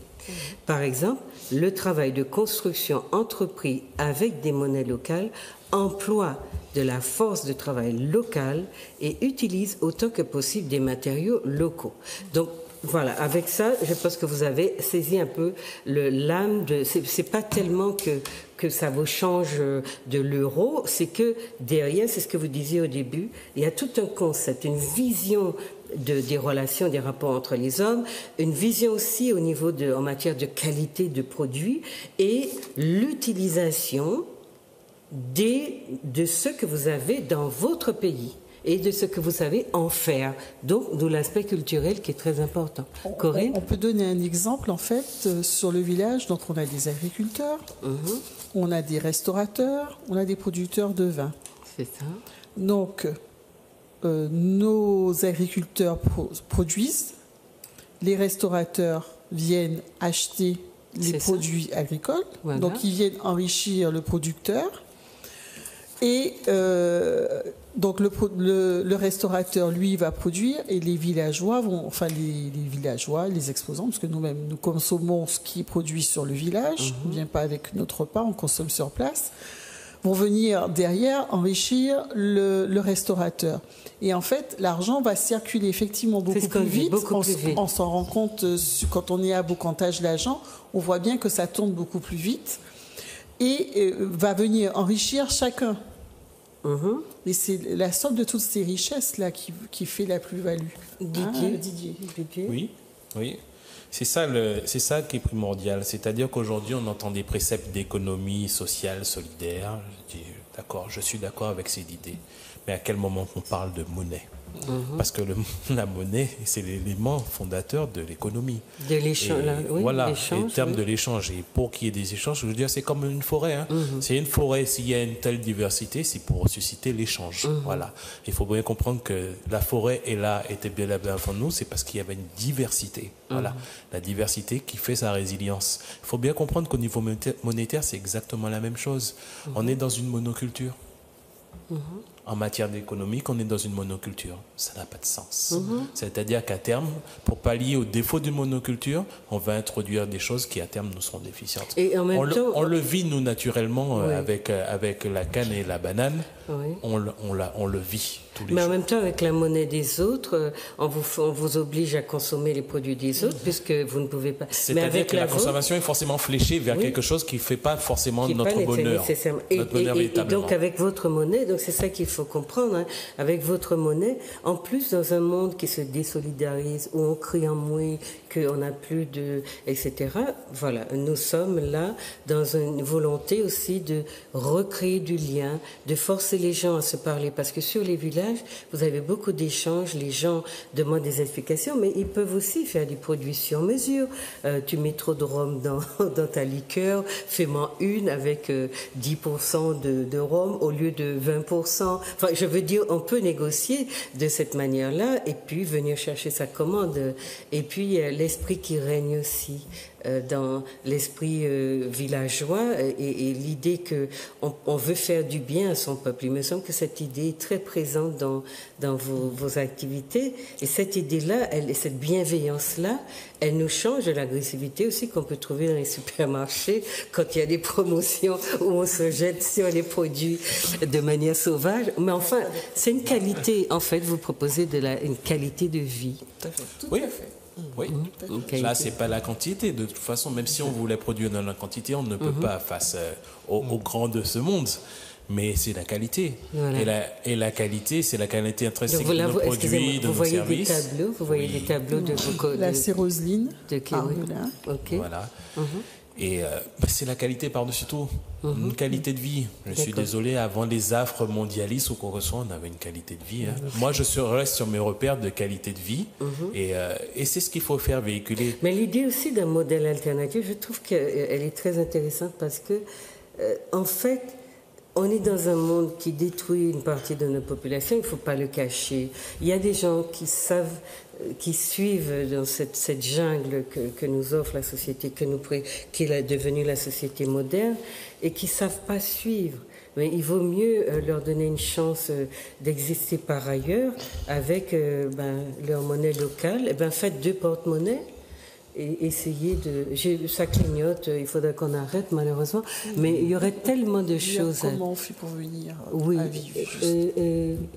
Par exemple, le travail de construction entrepris avec des monnaies locales emploie de la force de travail locale et utilise autant que possible des matériaux locaux. Donc, voilà, avec ça, je pense que vous avez saisi un peu l'âme de... C'est pas tellement que ça vous change de l'euro, c'est que derrière, c'est ce que vous disiez au début, il y a tout un concept, une vision des relations, des rapports entre les hommes, une vision aussi au niveau en matière de qualité de produits et l'utilisation de ce que vous avez dans votre pays et de ce que vous savez en faire. Donc, d'où l'aspect culturel qui est très important. Corinne ? On peut donner un exemple, en fait, sur le village. Donc, on a des agriculteurs, on a des restaurateurs, on a des producteurs de vin. C'est ça. Donc, nos agriculteurs produisent, les restaurateurs viennent acheter les produits agricoles. Voilà. Donc, ils viennent enrichir le producteur. Et donc le restaurateur, lui, va produire et les villageois les exposants, parce que nous-mêmes, nous consommons ce qui est produit sur le village, on ne vient pas avec notre repas, on consomme sur place, vont venir derrière enrichir le restaurateur. Et en fait, l'argent va circuler effectivement beaucoup plus vite. On s'en rend compte quand on est à Bocantage-l'Agent, on voit bien que ça tourne beaucoup plus vite. Et va venir enrichir chacun. Et c'est la somme de toutes ces richesses-là qui fait la plus-value. Didier. Oui. C'est ça qui est primordial. C'est-à-dire qu'aujourd'hui, on entend des préceptes d'économie sociale, solidaire. D'accord, je suis d'accord avec ces idées. Mais à quel moment on parle de monnaie ? Parce que la monnaie, c'est l'élément fondateur de l'économie. De l'échange, oui. Voilà, en termes de l'échange. Et pour qu'il y ait des échanges, je veux dire, c'est comme une forêt. Hein. C'est une forêt, s'il y a une telle diversité, c'est pour susciter l'échange. Voilà. Il faut bien comprendre que la forêt était bien là avant nous, c'est parce qu'il y avait une diversité. Voilà. La diversité qui fait sa résilience. Il faut bien comprendre qu'au niveau monétaire, c'est exactement la même chose. On est dans une monoculture. En matière d'économique, on est dans une monoculture. Ça n'a pas de sens. C'est-à-dire qu'à terme, pour pallier au défaut d'une monoculture, on va introduire des choses qui, à terme, nous seront déficientes. Et en même temps, on le vit, nous, naturellement, avec la canne et la banane. On le vit tous les jours. Mais en même temps, avec la monnaie des autres, on vous oblige à consommer les produits des autres, puisque vous ne pouvez pas... C'est-à-dire que la consommation est forcément fléchée vers quelque chose qui ne fait pas forcément notre bonheur. Et donc, avec votre monnaie, donc c'est ça qu'il faut comprendre, hein, avec votre monnaie, en plus, dans un monde qui se désolidarise, où on crie en mouille, qu'on n'a plus de... etc., voilà, nous sommes là dans une volonté aussi de recréer du lien, de forcer les gens à se parler, parce que sur les villages, vous avez beaucoup d'échanges, les gens demandent des explications, mais ils peuvent aussi faire des produits sur mesure. Tu mets trop de rhum dans ta liqueur, fais-moi une avec 10% de rhum au lieu de 20%. Enfin, je veux dire, on peut négocier de cette manière-là et puis venir chercher sa commande. Et puis, l'esprit qui règne aussi dans l'esprit villageois et l'idée qu'on veut faire du bien à son peuple. Il me semble que cette idée est très présente dans vos activités. Et cette idée-là, cette bienveillance-là, elle nous change de l'agressivité aussi qu'on peut trouver dans les supermarchés quand il y a des promotions où on se jette sur les produits de manière sauvage. Mais enfin, c'est une qualité. En fait, vous proposez une qualité de vie. Tout à fait. Tout à fait. Oui, là c'est pas la quantité. De toute façon, même si on voulait produire dans la quantité, on ne peut pas face au grand de ce monde. Mais c'est la qualité. Voilà. Et la qualité, c'est la qualité intrinsèque de nos produits, de nos services. Vous voyez des tableaux de vos la Céroseline. De qui, okay. Voilà. Et c'est la qualité par-dessus tout. Une qualité de vie. Je suis désolé, avant les affres mondialistes qu'on reçoit, on avait une qualité de vie. Moi, je reste sur mes repères de qualité de vie. Et c'est ce qu'il faut faire véhiculer. Mais l'idée aussi d'un modèle alternatif, je trouve qu'elle est très intéressante parce que, en fait, on est dans un monde qui détruit une partie de nos populations, il ne faut pas le cacher. Il y a des gens qui suivent dans cette jungle que nous offre la société, qui est devenue la société moderne, et qui ne savent pas suivre. Mais il vaut mieux leur donner une chance d'exister par ailleurs avec leur monnaie locale. Faites 2 porte-monnaies. Et essayer ça clignote, il faudrait qu'on arrête malheureusement, mais il y aurait tellement de choses. Comment on fait pour venir à vivre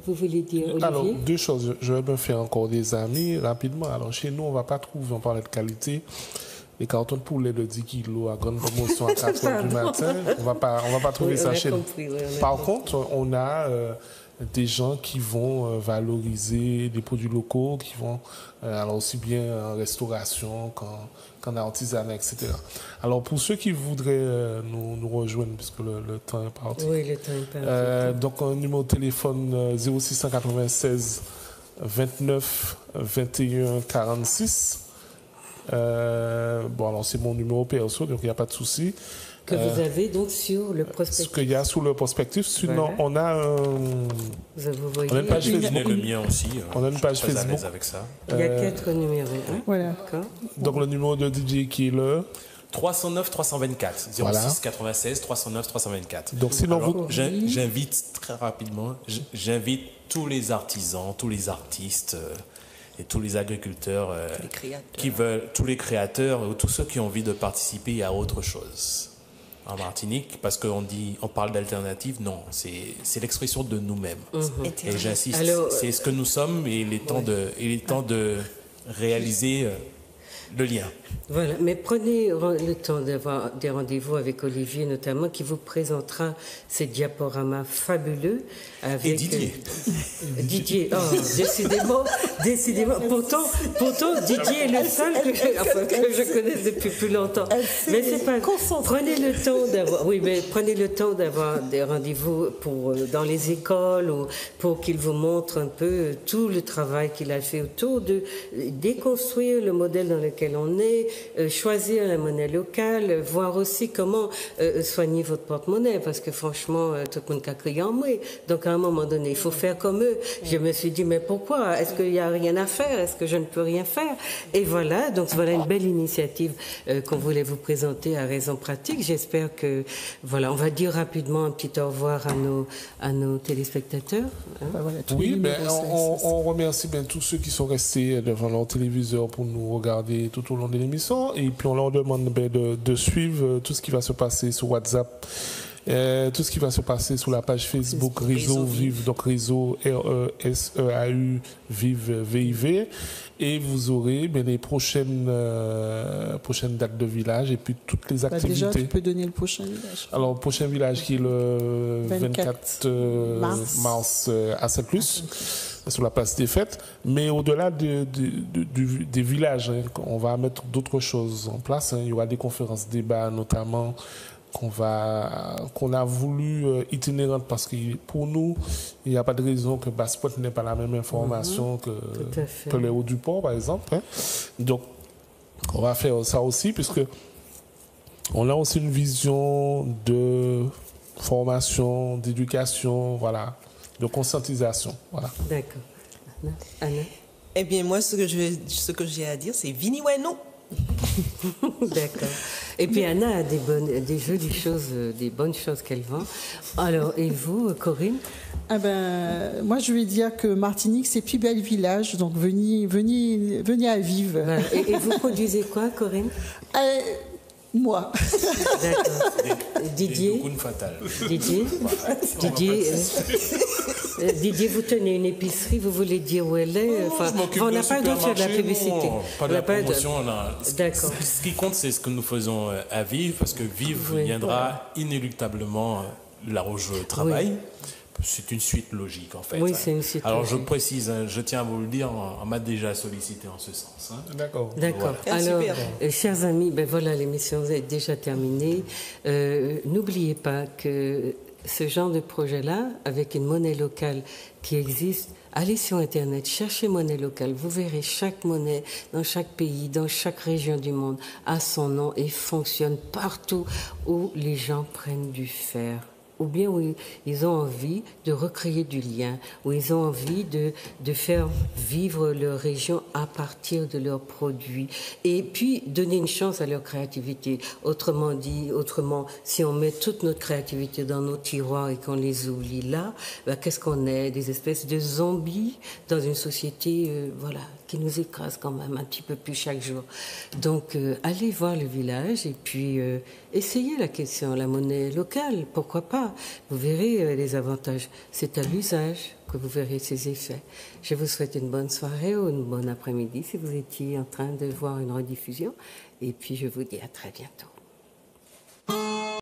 vous voulez dire, Olivier? Alors, 2 choses. Je vais me faire encore des amis rapidement. Alors, chez nous, on ne va pas trouver, on parlait de qualité, les cartons de poulet de 10 kilos à grande promotion à 4 heures du matin. On va pas trouver ça chez nous. Par contre, on a des gens qui vont valoriser des produits locaux, qui vont, alors aussi bien en restauration qu'en artisanat, etc. Alors pour ceux qui voudraient nous rejoindre, puisque le temps est parti. Oui, le temps est parti. Donc un numéro de téléphone 0696 29 21 46. Alors c'est mon numéro perso, donc il n'y a pas de souci. Que vous avez donc sur le prospectus. Ce qu'il y a sur le prospectus. Sinon, on a une page Facebook. Le mien aussi. On a une page Facebook. Avec ça. Il y a 4 numéros. Voilà. Donc le numéro de DJ qui est le 309 324 06 96 309 324. Donc sinon j'invite très rapidement, j'invite tous les artisans, tous les artistes et tous les agriculteurs qui veulent, tous les créateurs ou tous ceux qui ont envie de participer à autre chose en Martinique, parce qu'on parle d'alternative, non, c'est l'expression de nous-mêmes. Et j'insiste, c'est ce que nous sommes et il est temps de réaliser le lien. Voilà, mais prenez le temps d'avoir des rendez-vous avec Olivier notamment, qui vous présentera ces diaporamas fabuleux. Avec, et Didier. Didier, décidément. Pourtant, Didier est le seul que je connaisse depuis plus longtemps. Mais c'est pas. Prenez le temps d'avoir des rendez-vous dans les écoles ou pour qu'il vous montre un peu tout le travail qu'il a fait autour de déconstruire le modèle dans lequel on est. Choisir la monnaie locale, voir aussi comment soigner votre porte-monnaie, parce que franchement, tout le monde a crié en moi. Donc à un moment donné, il faut faire comme eux. Je me suis dit, mais pourquoi? Est-ce qu'il n'y a rien à faire? Est-ce que je ne peux rien faire? Et voilà, donc voilà une belle initiative qu'on voulait vous présenter à Raison Pratique. J'espère que, voilà, on va dire rapidement un petit au revoir à nos téléspectateurs. On remercie bien tous ceux qui sont restés devant leur téléviseur pour nous regarder tout au long de l'émission, et puis on leur demande de suivre tout ce qui va se passer sur WhatsApp, tout ce qui va se passer sur la page Facebook Réseau Vive, donc Réseau RESEAU Vive VIV, et vous aurez les prochaines dates de village et puis toutes les activités. Déjà, tu peux donner le prochain village. Alors, le prochain village qui est le 24 mars à Saint-Luce, sur la place des fêtes, mais au-delà des villages, on va mettre d'autres choses en place. Il y aura des conférences, débats notamment qu'on a voulu itinérantes, parce que pour nous, il n'y a pas de raison que Basse-Pointe n'ait pas la même information que les Hauts-du-Port, par exemple. Donc, on va faire ça aussi, puisque on a aussi une vision de formation, d'éducation, voilà, de conscientisation. Voilà. D'accord. Anna? Eh bien, moi, ce que j'ai à dire, c'est Vini Weno. D'accord. Et puis Anna a des jolies choses, des bonnes choses qu'elle vend. Alors, et vous, Corinne? Moi, je vais dire que Martinique, c'est plus bel village, donc venez à vivre. Voilà. Et vous produisez quoi, Corinne? Moi. D'accord. Didier? Didier, vous tenez une épicerie, vous voulez dire où elle est? Enfin, on n'a pas le droit de faire de la publicité. Non, pas de la promotion. D'accord. Ce qui compte, c'est ce que nous faisons à Vivre, parce que Vivre viendra inéluctablement là où je travaille. Oui. C'est une suite logique, en fait. Oui, c'est une suite Alors, logique. je précise, je tiens à vous le dire, on m'a déjà sollicité en ce sens. D'accord. D'accord. Voilà. Alors, chers amis, voilà, l'émission est déjà terminée. N'oubliez pas que ce genre de projet-là, avec une monnaie locale qui existe, allez sur Internet, cherchez monnaie locale. Vous verrez chaque monnaie dans chaque pays, dans chaque région du monde, a son nom et fonctionne partout où les gens prennent du fer. Ou bien où ils ont envie de recréer du lien, où ils ont envie de faire vivre leur région à partir de leurs produits. Et puis, donner une chance à leur créativité. Autrement, si on met toute notre créativité dans nos tiroirs et qu'on les oublie là, qu'est-ce qu'on est? Des espèces de zombies dans une société qui nous écrase quand même un petit peu plus chaque jour. Donc, allez voir le village et puis essayez la question, la monnaie locale, pourquoi pas? Vous verrez les avantages. C'est à l'usage que vous verrez ses effets. Je vous souhaite une bonne soirée ou une bonne après-midi si vous étiez en train de voir une rediffusion. Et puis, je vous dis à très bientôt.